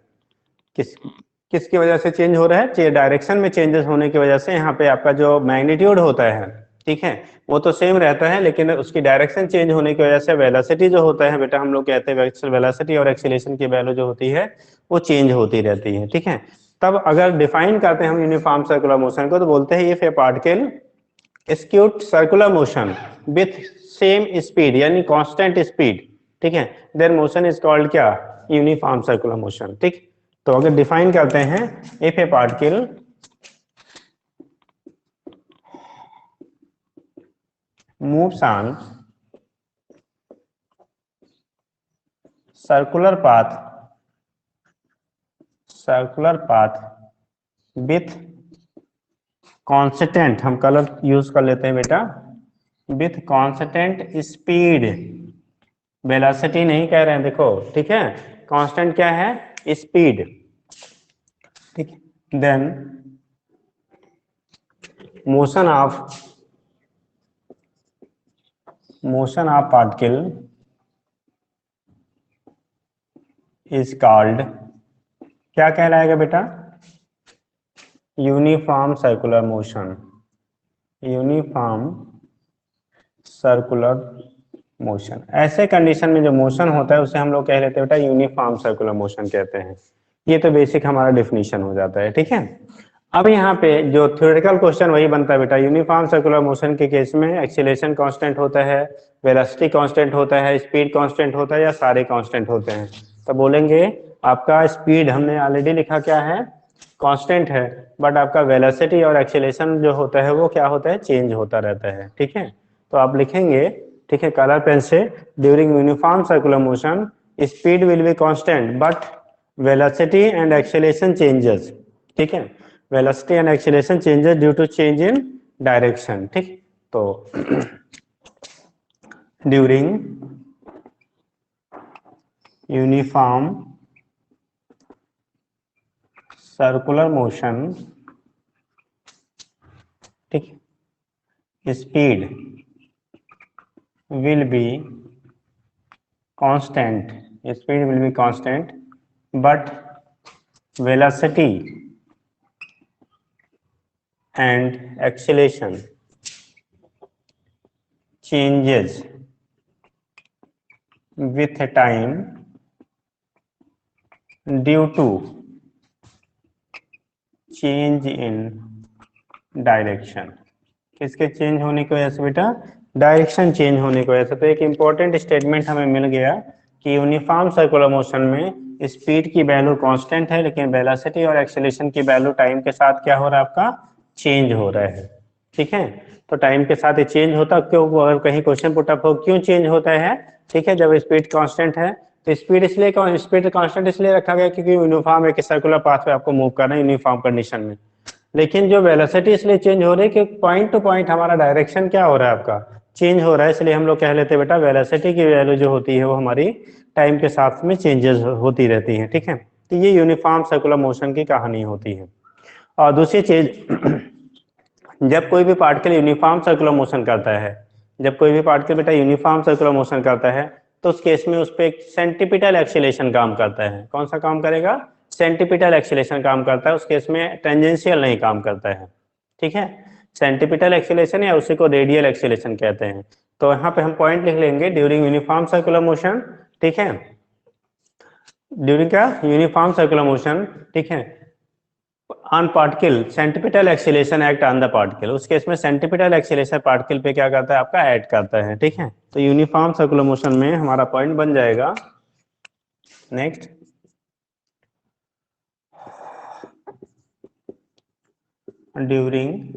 किसकी वजह से चेंज हो रहा है, डायरेक्शन में चेंजेस होने की वजह से यहाँ पे आपका जो मैग्नीट्यूड होता है, ठीक है, वो तो सेम रहता है, लेकिन उसकी डायरेक्शन चेंज होने की वजह से वेलोसिटी जो होता है बेटा, हम लोग कहते हैं वेलोसिटी और एक्सीलरेशन की वैल्यू जो होती है वो चेंज होती रहती है, ठीक है। तब अगर डिफाइन करते हैं हम यूनिफॉर्म सर्कुलर मोशन को, तो बोलते हैं if a particle execute circular motion with same speed यानी कांस्टेंट स्पीड, ठीक है, देयर मोशन इज कॉल्ड क्या, यूनिफॉर्म सर्कुलर मोशन, ठीक। तो अगर डिफाइन करते हैं if a particle moves on circular path with constant, हम कलर यूज कर लेते हैं बेटा, विथ कांस्टेंट स्पीड, वेलोसिटी नहीं कह रहे हैं देखो, ठीक है, कांस्टेंट क्या है स्पीड, ठीक। Then motion of particle is called, क्या कहलाएगा बेटा, uniform circular motion, uniform circular motion. ऐसे कंडीशन में जो मोशन होता है उसे हम लोग कह लेते हैं बेटा यूनिफॉर्म सर्कुलर मोशन कहते हैं। ये तो बेसिक हमारा डेफिनेशन हो जाता है, ठीक है। अब यहाँ पे जो थ्योरेटिकल क्वेश्चन वही बनता है बेटा, यूनिफॉर्म सर्कुलर मोशन के केस में एक्सीलरेशन कांस्टेंट होता है, वेलोसिटी कांस्टेंट होता है, स्पीड कांस्टेंट होता है, या सारे कांस्टेंट होते हैं। तो बोलेंगे आपका स्पीड हमने ऑलरेडी लिखा क्या है कांस्टेंट है, बट आपका वेलोसिटी और एक्सीलरेशन जो होता है वो क्या होता है चेंज होता रहता है, ठीक है। तो आप लिखेंगे, ठीक है, कलर पेन से, during uniform circular motion speed will be constant but velocity and acceleration changes, ठीक है, velocity and acceleration changes due to change in direction, ठीक। तो ड्यूरिंग यूनिफॉर्म सर्कुलर मोशन, ठीक, speed will be constant, speed will be constant but velocity and acceleration changes with time due to change in direction. किसके change होने की वजह से बेटा? Direction change होने की वजह से। तो एक इंपॉर्टेंट स्टेटमेंट हमें मिल गया कि यूनिफॉर्म सर्कुलर मोशन में स्पीड की वैल्यू कांस्टेंट है, लेकिन वेलोसिटी और एक्सेलरेशन की वैल्यू टाइम के साथ क्या हो रहा है? आपका चेंज हो रहा है। ठीक है, तो टाइम के साथ ये चेंज होता क्यों? अगर कहीं क्वेश्चन पुटअप हो क्यों चेंज होता है, ठीक है, जब स्पीड कांस्टेंट है तो स्पीड कांस्टेंट इसलिए रखा गया क्योंकि यूनिफॉर्म एक सर्कुलर पाथ पे आपको मूव करना है यूनिफॉर्म कंडीशन में। लेकिन जो वेलोसिटी इसलिए चेंज हो रही है कि पॉइंट टू पॉइंट हमारा डायरेक्शन क्या हो रहा है? आपका चेंज हो रहा है, इसलिए हम लोग कह लेते हैं बेटा वेलोसिटी की वैल्यू जो होती है वो हमारी टाइम के साथ में चेंजेस होती रहती है। ठीक है, तो ये यूनिफॉर्म सर्कुलर मोशन की कहानी होती है। और दूसरी चीज जब कोई भी पार्टिकल यूनिफॉर्म सर्कुलर मोशन करता है, जब कोई भी पार्टिकल बेटा यूनिफॉर्म सर्कुलर मोशन करता है तो उस केस में उस पर एक सेंटीपिटल एक्सीलरेशन काम करता है। कौन सा काम करेगा? सेंटीपिटल एक्सीलरेशन काम करता है। उस केस में टेंजेंशियल नहीं काम करता है। ठीक है, सेंटीपिटल एक्सीलरेशन या उसी को रेडियल एक्सीलरेशन कहते हैं। तो यहाँ पे हम पॉइंट लिख लेंगे ड्यूरिंग यूनिफॉर्म सर्कुलर मोशन। ठीक है, ड्यूरिंग क्या? Uniform circular motion. ठीक है, on particle centripetal acceleration act on the particle. उस केस में सेंटीपिटल एक्सीलरेशन पार्टिकल पे क्या करता है? आपका ऐड करता है। ठीक है, तो यूनिफॉर्म सर्कुलर मोशन में हमारा पॉइंट बन जाएगा next, during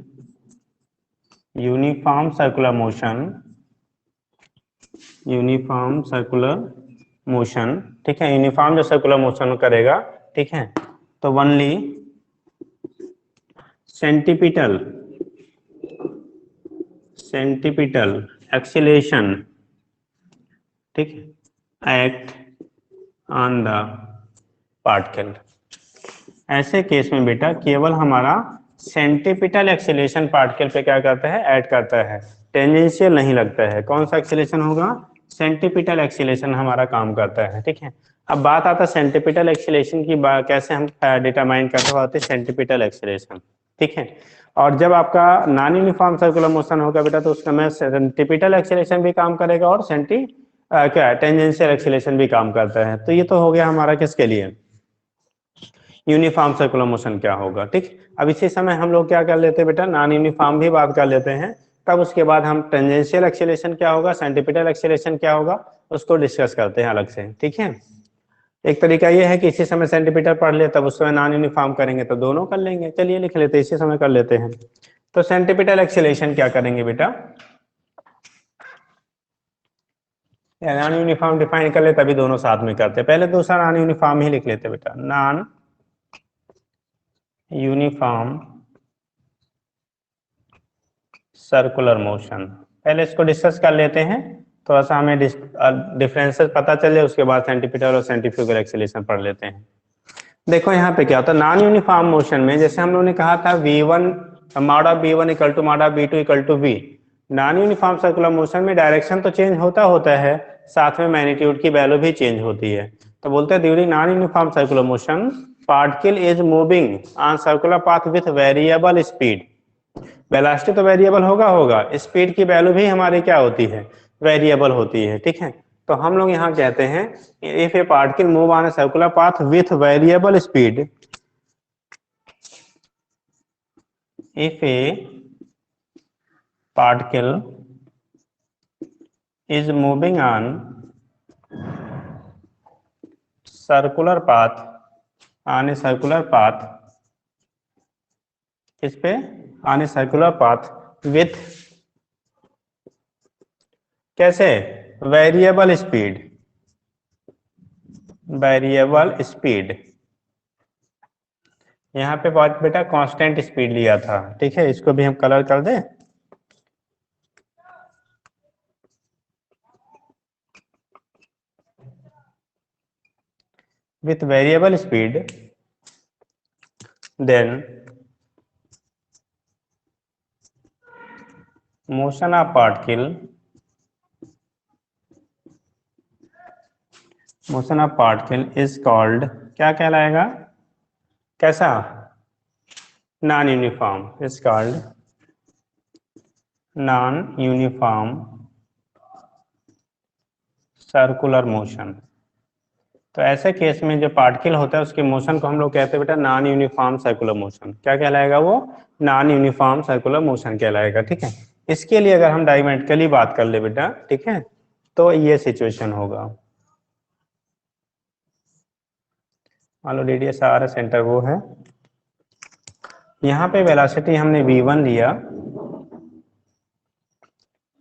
uniform circular motion, uniform circular motion. ठीक है, यूनिफॉर्म जो सर्कुलर मोशन करेगा, ठीक है, तो ओनली सेंटीपिटल सेंटीपिटल एक्सीलरेशन, ठीक है, एक्ट ऑन द पार्टिकल। ऐसे केस में बेटा केवल हमारा सेंटीपिटल एक्सीलरेशन पार्टिकल पे क्या करता है? ऐड करता है, टेंजेंशियल नहीं लगता है। कौन सा एक्सीलरेशन होगा? सेंटीपिटल एक्सीलरेशन हमारा काम करता है। ठीक है, अब बात आता है सेंटीपिटल एक्सीलरेशन की, कैसे हम डिटरमाइन करते होते हैं सेंटीपिटल एक्सीलरेशन। ठीक है, और जब आपका नॉन यूनिफॉर्म सर्कुलर मोशन होगा बेटा तो उसका में सेंटीपिटल एक्सीलरेशन भी काम करेगा और क्या टेंजेंशियल एक्सीलरेशन भी काम करता है। तो ये तो हो गया हमारा किसके लिए? यूनिफॉर्म सर्कुलर मोशन क्या होगा। ठीक, अब इसी समय हम लोग क्या कर लेते हैं बेटा? नॉन यूनिफॉर्म भी बात कर लेते हैं। तब उसके बाद हम टेंजेंशियल एक्सीलरेशन क्या होगा, सेंटीपिटल एक्सीलरेशन क्या होगा, उसको डिस्कस करते हैं अलग से। ठीक है, एक तरीका ये है कि इसी समय सेंटीपिटल पढ़ ले, तब उस समय नॉन यूनिफॉर्म करेंगे तो दोनों कर लेंगे। चलिए लिख लेते हैं, इसी समय कर लेते हैं। तो सेंटीपिटल एक्सीलरेशन क्या करेंगे बेटा? नॉन यूनिफॉर्म डिफाइन कर ले तभी दोनों साथ में करते हैं। पहले दूसरा नॉन यूनिफॉर्म ही लिख लेते बेटा, नॉन यूनिफॉर्म सर्कुलर मोशन। पहले इसको डिस्कस कर लेते हैं, थोड़ा सा हमें डिफरेंसेस पता चल जाए, उसके बाद सेंटीपिटल और सेंट्रीफ्यूगल एक्सीलरेशन पढ़ लेते हैं। देखो यहाँ पे क्या होता है नॉन यूनिफॉर्म मोशन में, जैसे हम लोगों ने कहा था v1 mod of v1 equal to mod of v2 equal to v। Non uniform circular motion में डायरेक्शन तो चेंज होता है, साथ में मैग्नीट्यूड की वैल्यू भी चेंज होती है। तो बोलते हैं during non uniform circular motion particle is moving on circular path with variable speed. Velocity तो वेरिएबल होगा, स्पीड की वैल्यू भी हमारी क्या होती है? वेरिएबल होती है। ठीक है, तो हम लोग यहाँ कहते हैं if a particle move on a circular path with variable speed, if a particle is moving on circular path, on a circular path, इस पे on a circular path with कैसे? Variable speed, variable speed. यहाँ पे बात बेटा constant speed लिया था। ठीक है, इसको भी हम कलर कर दें। With variable speed then motion of particle, motion of particle is called, क्या कहलाएगा? कैसा? Non uniform is called non uniform circular motion. तो ऐसे केस में जो पार्टिकल होता है उसके मोशन को हम लोग कहते हैं बेटा नॉन यूनिफॉर्म सर्कुलर मोशन। क्या कहलाएगा वो? नॉन यूनिफॉर्म सर्कुलर मोशन कहलाएगा। ठीक है, इसके लिए अगर हम डायमेट्रिकली बात कर ले बेटा, ठीक है, तो ये सिचुएशन होगा। मान लो रेडियस आर सेंटर वो है, यहाँ पे वेलोसिटी हमने v1 लिया,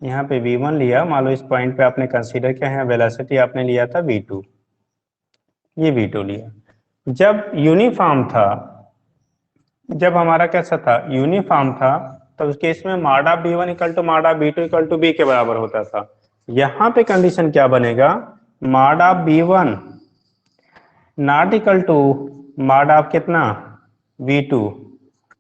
यहाँ पे v1 लिया। मान लो इस पॉइंट पे आपने कंसीडर किया है वेलोसिटी आपने लिया था v2, ये v2 लिया। जब यूनिफॉर्म था, जब हमारा कैसा था, यूनिफॉर्म था, तो उस केस में माडा b1 इक्वल टू माडा b2 इक्वल टू b के बराबर होता था। यहाँ पे कंडीशन क्या बनेगा, माडा b1 नॉट इक्वल टू माडा कितना v2।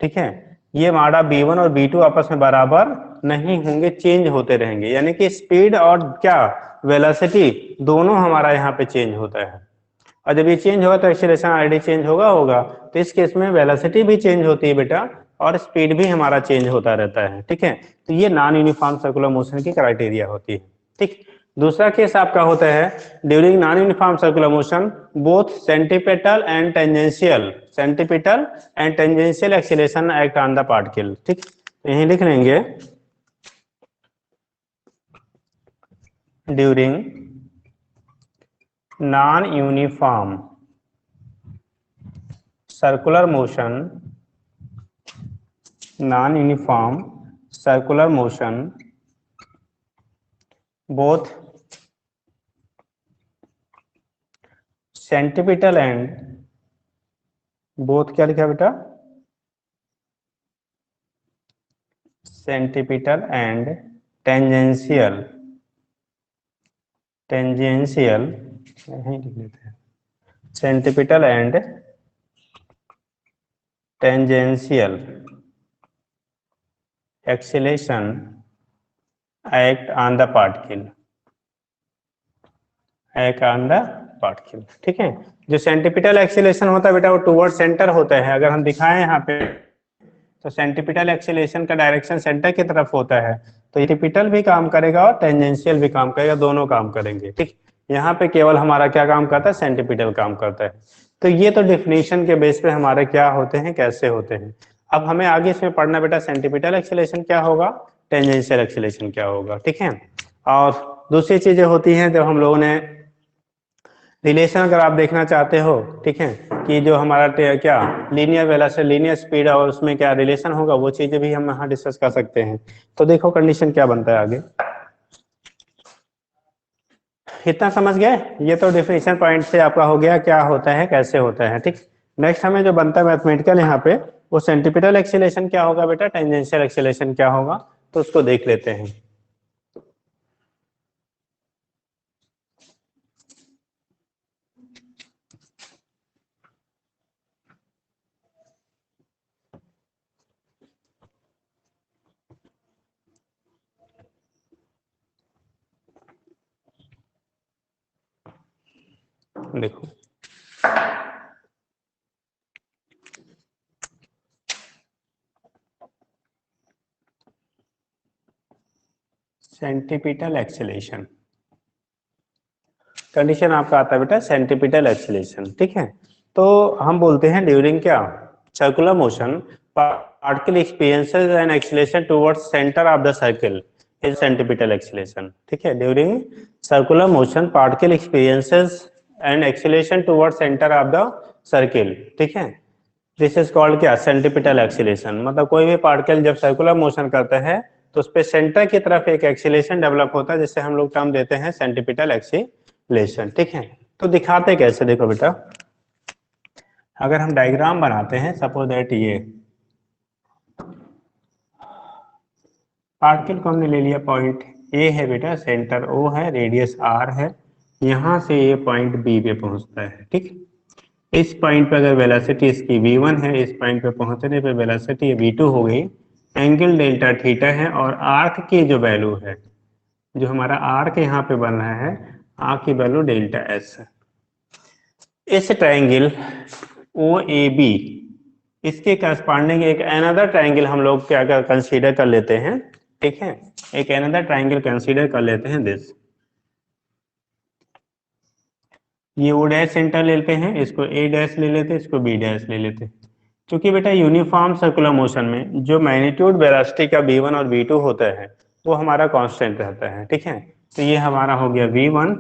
ठीक है, ये माडा b1 और b2 आपस में बराबर नहीं होंगे, चेंज होते रहेंगे। यानी कि स्पीड और क्या वेलोसिटी दोनों हमारा यहाँ पे चेंज होता है। और जब ये चेंज होगा तो एक्सीलरेशन ऑलरेडी चेंज होगा। तो इस केस में वेलोसिटी भी चेंज होती है बेटा, और स्पीड भी हमारा चेंज होता रहता है। ठीक है, तो ये नॉन यूनिफॉर्म सर्कुलर मोशन की क्राइटेरिया होती है। ठीक, दूसरा केस आपका होता है during non uniform circular motion both centripetal and tangential acceleration act on the particle. ठीक, यही लिख लेंगे during non-uniform circular motion, non-uniform circular motion, both centripetal and both क्या लिखा बेटा, centripetal and tangential, tangential यहीं लिख लेते हैं, centripetal and tangential acceleration act on the particle, act on the particle। ठीक है, जो सेंटीपिटल एक्सीलरेशन होता है बेटा वो टुवर्ड सेंटर होता है। अगर हम दिखाएं यहाँ पे तो सेंटीपिटल एक्सीलरेशन का डायरेक्शन सेंटर की तरफ होता है, तो सेंटीपिटल भी काम करेगा और टेंजेंशियल भी काम करेगा, दोनों काम करेंगे। ठीक, यहाँ पे केवल हमारा क्या काम करता है, सेंटीपिटल काम करता है। तो ये तो डिफिनीशन के बेस पे हमारे क्या होते हैं, कैसे होते हैं। अब हमें आगे इसमें पढ़ना बेटा सेंटीपिटल एक्सीलरेशन क्या होगा, टेंजेंशियल एक्सीलरेशन क्या होगा। ठीक है, और दूसरी चीजें होती हैं जब हम लोगों ने रिलेशन अगर आप देखना चाहते हो, ठीक है, कि जो हमारा क्या लीनियर वेलोसिटी लीनियर स्पीड और उसमें क्या रिलेशन होगा, वो चीजें भी हम यहाँ डिस्कस कर सकते हैं। तो देखो कंडीशन क्या बनता है आगे, इतना समझ गए। ये तो डिफिनेशन पॉइंट से आपका हो गया क्या होता है, कैसे होता है। ठीक, नेक्स्ट हमें जो बनता है मैथमेटिकल यहाँ पे, वो सेंटीपिटल एक्सीलरेशन क्या होगा बेटा, टेंजेंशियल एक्सीलरेशन क्या होगा, तो उसको देख लेते हैं। देखो सेंटीपिटल एक्सीलरेशन कंडीशन आपका आता है बेटा सेंटीपिटल एक्सीलरेशन। ठीक है, तो हम बोलते हैं ड्यूरिंग क्या circular motion particle experiences an acceleration towards centre of the circle is centripetal acceleration. ठीक है, during circular motion particle experiences an acceleration towards centre of the circle. ठीक है, दिस इज कॉल्ड क्या सेंटीपिटल एक्सीलरेशन। मतलब कोई भी particle जब circular motion करता है तो उस पे सेंटर की तरफ एक एक्सीलरेशन डेवलप होता है, जिससे हम लोग टर्म देते हैं सेंटीपिटल एक्सीलरेशन। ठीक है, तो दिखाते कैसे, देखो बेटा अगर हम डायग्राम बनाते हैं, सपोज दैट ये पार्टिकल को हमने ले लिया, पॉइंट ए है बेटा, सेंटर ओ है, रेडियस आर है, यहां से ये पॉइंट बी पे पहुंचता है। ठीक, इस पॉइंट पे अगर वेलोसिटी इसकी v1 है, इस पॉइंट पे पहुंचने पे वेलोसिटी v2 हो गई, एंगल डेल्टा थीटा है, और आर्क की जो वैल्यू है, जो हमारा आर्क यहाँ पे बन रहा है, आर्क की वैल्यू डेल्टा एस है। इस ट्रायंगल ओ ए बी इसके करस्पॉन्डिंग एक अनदर ट्रायंगल हम लोग क्या कर कंसीडर कर लेते हैं, ठीक है, एक अनदर ट्रायंगल कंसीडर कर लेते हैं दिस। ये ओ डैश सेंटर ले लेते हैं, इसको ए डैश ले लेते हैं, इसको बी डैश ले लेते हैं। क्योंकि बेटा यूनिफॉर्म सर्कुलर मोशन में जो मैग्नीट्यूड वेलोसिटी का v1 और v2 होता है वो हमारा कांस्टेंट रहता है, ठीक है। तो ये हमारा हो गया v1,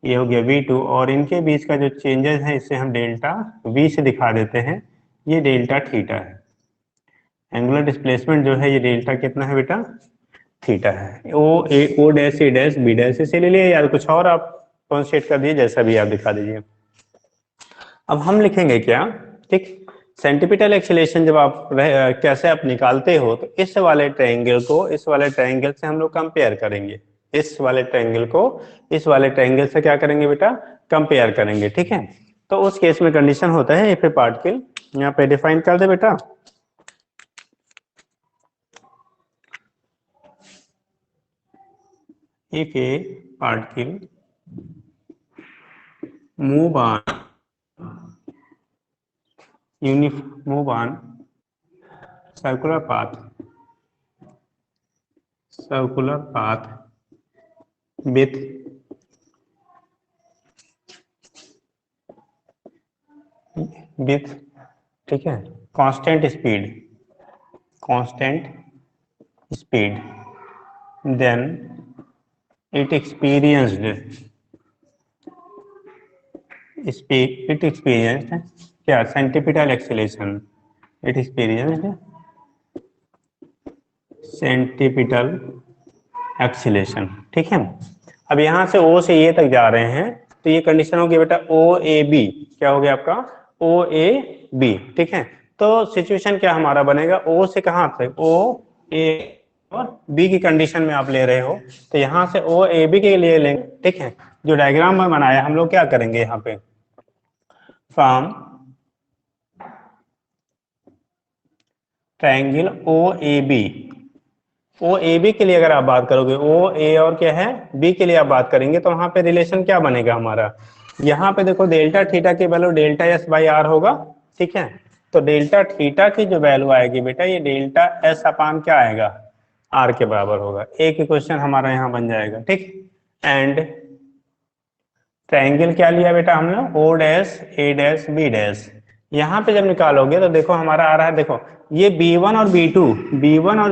ये हो गया v2, और इनके बीच का जो चेंजेस है इसे हम डेल्टा v से दिखा देते हैं, ये डेल्टा थीटा है। एंगुलर डिस्प्लेसमेंट जो है ये डेल्टा कितना है बेटा, थीटा है। ओ डैश ए डैश बी डैश इसे ले लिए, यार कुछ और आप कॉन्स्टेंट कर दिए, जैसा भी आप दिखा दीजिए। अब हम लिखेंगे क्या, ठीक, सेंटीपिटल एक्सीलरेशन जब आप कैसे आप निकालते हो तो इस वाले ट्रायंगल को इस वाले ट्रायंगल से हम लोग कंपेयर करेंगे, इस वाले ट्रायंगल को इस वाले ट्रायंगल से क्या करेंगे बेटा, कंपेयर करेंगे, ठीक है। तो उस केस में कंडीशन होता है इफ ए पार्टिकल, यहाँ पे डिफाइन कर दे बेटा, if a particle move on circular path with ठीक है constant speed then it experienced क्या, centripetal acceleration, it experienced centripetal acceleration, ठीक है। अब यहां से ओ से ए तक जा रहे हैं तो ये कंडीशन हो गई बेटा ओ ए बी, क्या हो गया आपका ओ ए बी, ठीक है। तो सिचुएशन क्या हमारा बनेगा, ओ से कहां तक, ओ ए और बी की कंडीशन में आप ले रहे हो, तो यहां से ओ ए बी के लिए लेंगे, ठीक है। जो डायग्राम में बनाया हम लोग क्या करेंगे यहाँ पे, from triangle O A B के लिए अगर आप बात करोगे, ओ ए और क्या है बी के लिए आप बात करेंगे, तो वहां पे रिलेशन क्या बनेगा हमारा, यहाँ पे देखो डेल्टा थीटा की value delta S by R होगा, ठीक है। तो डेल्टा थीटा की जो वैल्यू आएगी बेटा ये डेल्टा एस अपान क्या आएगा, आर के बराबर होगा। एक इक्वेशन हमारा यहाँ बन जाएगा, ठीक। एंड ट्रायंगल क्या लिया बेटा हमने, ओ डैश ए डैश बी डैश, यहाँ पे जब निकालोगे तो देखो हमारा आ रहा है, देखो ये B1 और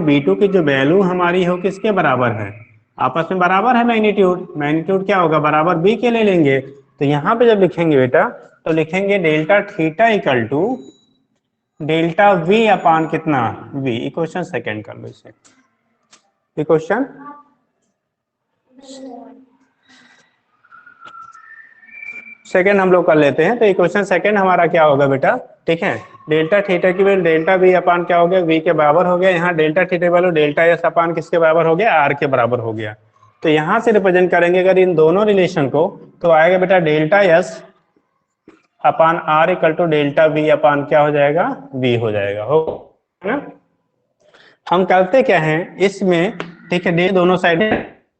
B2 की जो वैल्यू हमारी हो किसके बराबर है, आपस में बराबर है, मैग्नीट्यूड क्या होगा बराबर B के ले लेंगे। तो यहाँ पे जब लिखेंगे बेटा तो लिखेंगे delta theta equal to delta V upon कितना V, इक्वेशन सेकेंड कर लो इसे, इक्वेशन सेकेंड हम लोग कर लेते हैं। तो इक्वेशन सेकेंड हमारा क्या होगा बेटा, ठीक है, डेल्टा थीटा की वैल्यू डेल्टा वी अपान क्या हो गया, वी के बराबर हो गया। यहाँ डेल्टा थीटा की वैल्यू डेल्टा एस अपान किसके बराबर हो गया, आर के बराबर हो गया। तो यहाँ से रिप्रेजेंट करेंगे अगर इन दोनों रिलेशन को, तो आएगा बेटा delta S upon R equal to delta V upon क्या हो जाएगा, वी हो जाएगा, हो ना। हम करते क्या है इसमें, ठीक है, दोनों साइड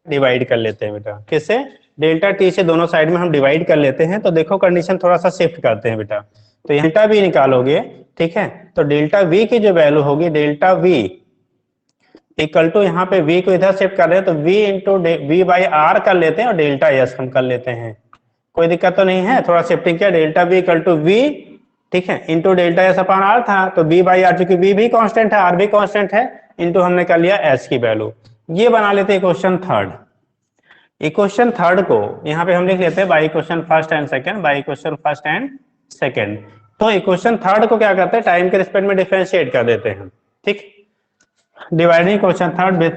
डिवाइड कर लेते हैं बेटा, किससे, डेल्टा टी से दोनों साइड में हम डिवाइड कर लेते हैं। तो देखो कंडीशन थोड़ा सा शिफ्ट करते हैं बेटा, तो डेल्टा वी निकालोगे, ठीक है, तो डेल्टा वी की जो वैल्यू होगी डेल्टा वी इक्वल टू, यहाँ पे वी को इधर शिफ्ट कर रहे हैं तो V into V by R कर लेते हैं और डेल्टा एस हम कर लेते हैं, कोई दिक्कत तो नहीं है, थोड़ा शिफ्टिंग किया, delta V equal to V, ठीक है, into delta S upon R था तो बी बाई आर, चूंकि वी भी कांस्टेंट है आर भी कांस्टेंट है, इंटू हमने कर लिया एस की वैल्यू। ये बना लेते हैं क्वेश्चन थर्ड। इक्वेशन थर्ड को यहाँ पे हम लिख लेते हैं by equation first and second, by equation first and second. तो इक्वेशन थर्ड को क्या करते हैं, टाइम के रिस्पेक्ट में डिफरेंशिएट कर देते हैं, ठीक। Dividing question third with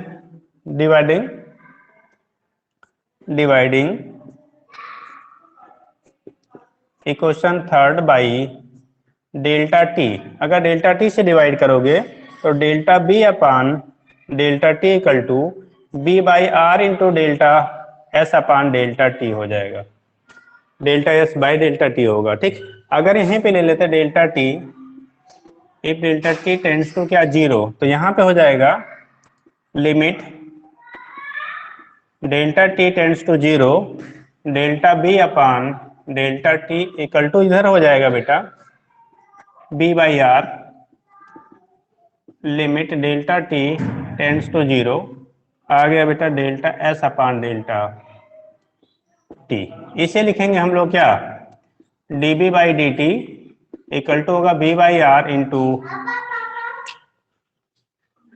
dividing equation third by delta T, अगर डेल्टा टी से डिवाइड करोगे तो delta B upon delta T equal to B by R into delta S upon delta T हो जाएगा, delta S by delta T होगा, ठीक। अगर यहीं पे ले लेते delta T, if delta T tends to क्या जीरो, तो यहाँ पे हो जाएगा limit delta T tends to zero delta B upon delta T equal to इधर हो जाएगा बेटा B by R limit delta T tends to 0 आ गया बेटा delta S upon delta T. इसे लिखेंगे हम लोग क्या, D B by D T equal to होगा B by R into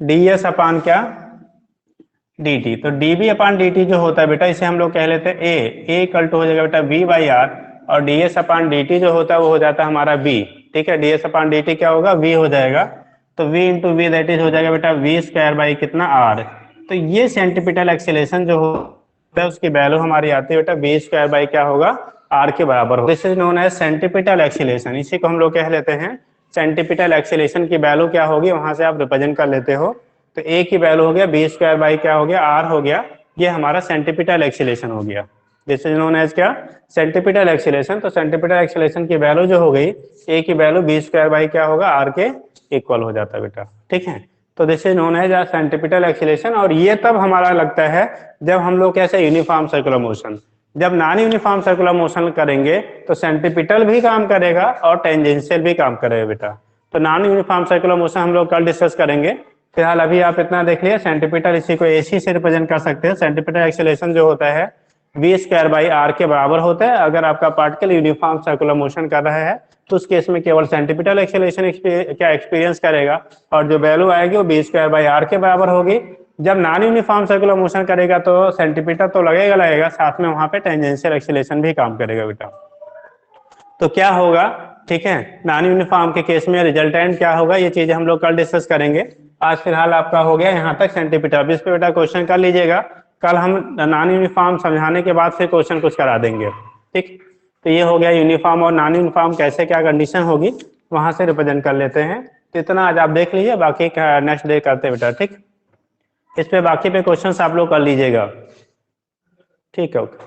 D S upon क्या डी टी। तो D B upon D T जो होता है बेटा इसे हम लोग कह लेते हैं ए इक्वल टू हो जाएगा बेटा वी बाई आर, और D S upon D T जो होता है वो हो जाता है हमारा बी। ठीक है, D S upon D T क्या होगा, वी हो जाएगा। तो V into V that is हो जाएगा बेटा वी स्क्वायर बाई कितना आर। तो ये सेंटीपिटल एक्सीलरेशन जो होता है उसकी वैल्यू हमारी आती है बेटा वी स्क्वायर बाई क्या होगा आर के बराबर होगा। This is known as centripetal acceleration. इसी को हम लोग कह लेते हैं सेंटीपिटल एक्सीलरेशन की वैल्यू क्या होगी वहां से आप रिप्रेजेंट कर लेते हो। तो ए की वैल्यू हो गया बी स्क्वायर बाई क्या हो गया आर हो गया, ये हमारा सेंटीपिटल एक्सीलरेशन हो गया। दिस इज नोन एज क्या, सेंटीपिटल एक्सीलरेशन। तो सेंटीपिटल एक्सीलरेशन की वैल्यू जो हो गई ए की वैल्यू बी स्क्वायर बाई क्या होगा आर के इक्वल हो जाता है बेटा। ठीक है, तो this is known as centripetal acceleration. और ये तब हमारा लगता है जब हम लोग कैसे यूनिफॉर्म सर्कुलर मोशन, जब नॉन यूनिफॉर्म सर्कुलर मोशन करेंगे तो सेंटीपिटल भी काम करेगा और टेंजेंशियल भी काम करेगा बेटा। तो नॉन यूनिफॉर्म सर्कुलर मोशन हम लोग कल डिस्कस करेंगे। फिलहाल अभी आप इतना देख लिया, सेंटीपिटल इसी को एसी से रिप्रेजेंट कर सकते हैं। सेंटीपिटल एक्सीलरेशन जो होता है वी स्क्वायर बाई आर के बराबर होता है। अगर आपका पार्टिकल यूनिफॉर्म सर्कुलर मोशन कर रहा है तो उस केस में केवल सेंटीपिटल एक्सीलरेशन क्या एक्सपीरियंस करेगा, और जो वैल्यू आएगी वो बी स्क्वायर बाई आर के बराबर होगी। जब नॉन यूनिफॉर्म सर्कुलर मोशन करेगा तो सेंटीपिटल तो लगेगा, साथ में वहां पे टेंजेंशियल एक्सीलरेशन भी काम करेगा बेटा। तो क्या होगा, ठीक है, नॉन यूनिफॉर्म के केस में रिजल्टेंट क्या होगा ये चीजें हम लोग कल डिस्कस करेंगे। आज फिलहाल आपका हो गया यहाँ तक सेंटीपिटल। अब इस पे बेटा क्वेश्चन कर लीजिएगा, कल हम नॉन यूनिफॉर्म समझाने के बाद फिर क्वेश्चन कुछ करा देंगे। ठीक, तो ये हो गया यूनिफॉर्म और नॉन यूनिफॉर्म कैसे क्या कंडीशन होगी वहां से रिप्रेजेंट कर लेते हैं। तो इतना आज आप देख लीजिए, बाकी नेक्स्ट डे करते बेटा। ठीक, इस पे बाकी पे क्वेश्चन आप लोग कर लीजिएगा। ठीक है, ओके।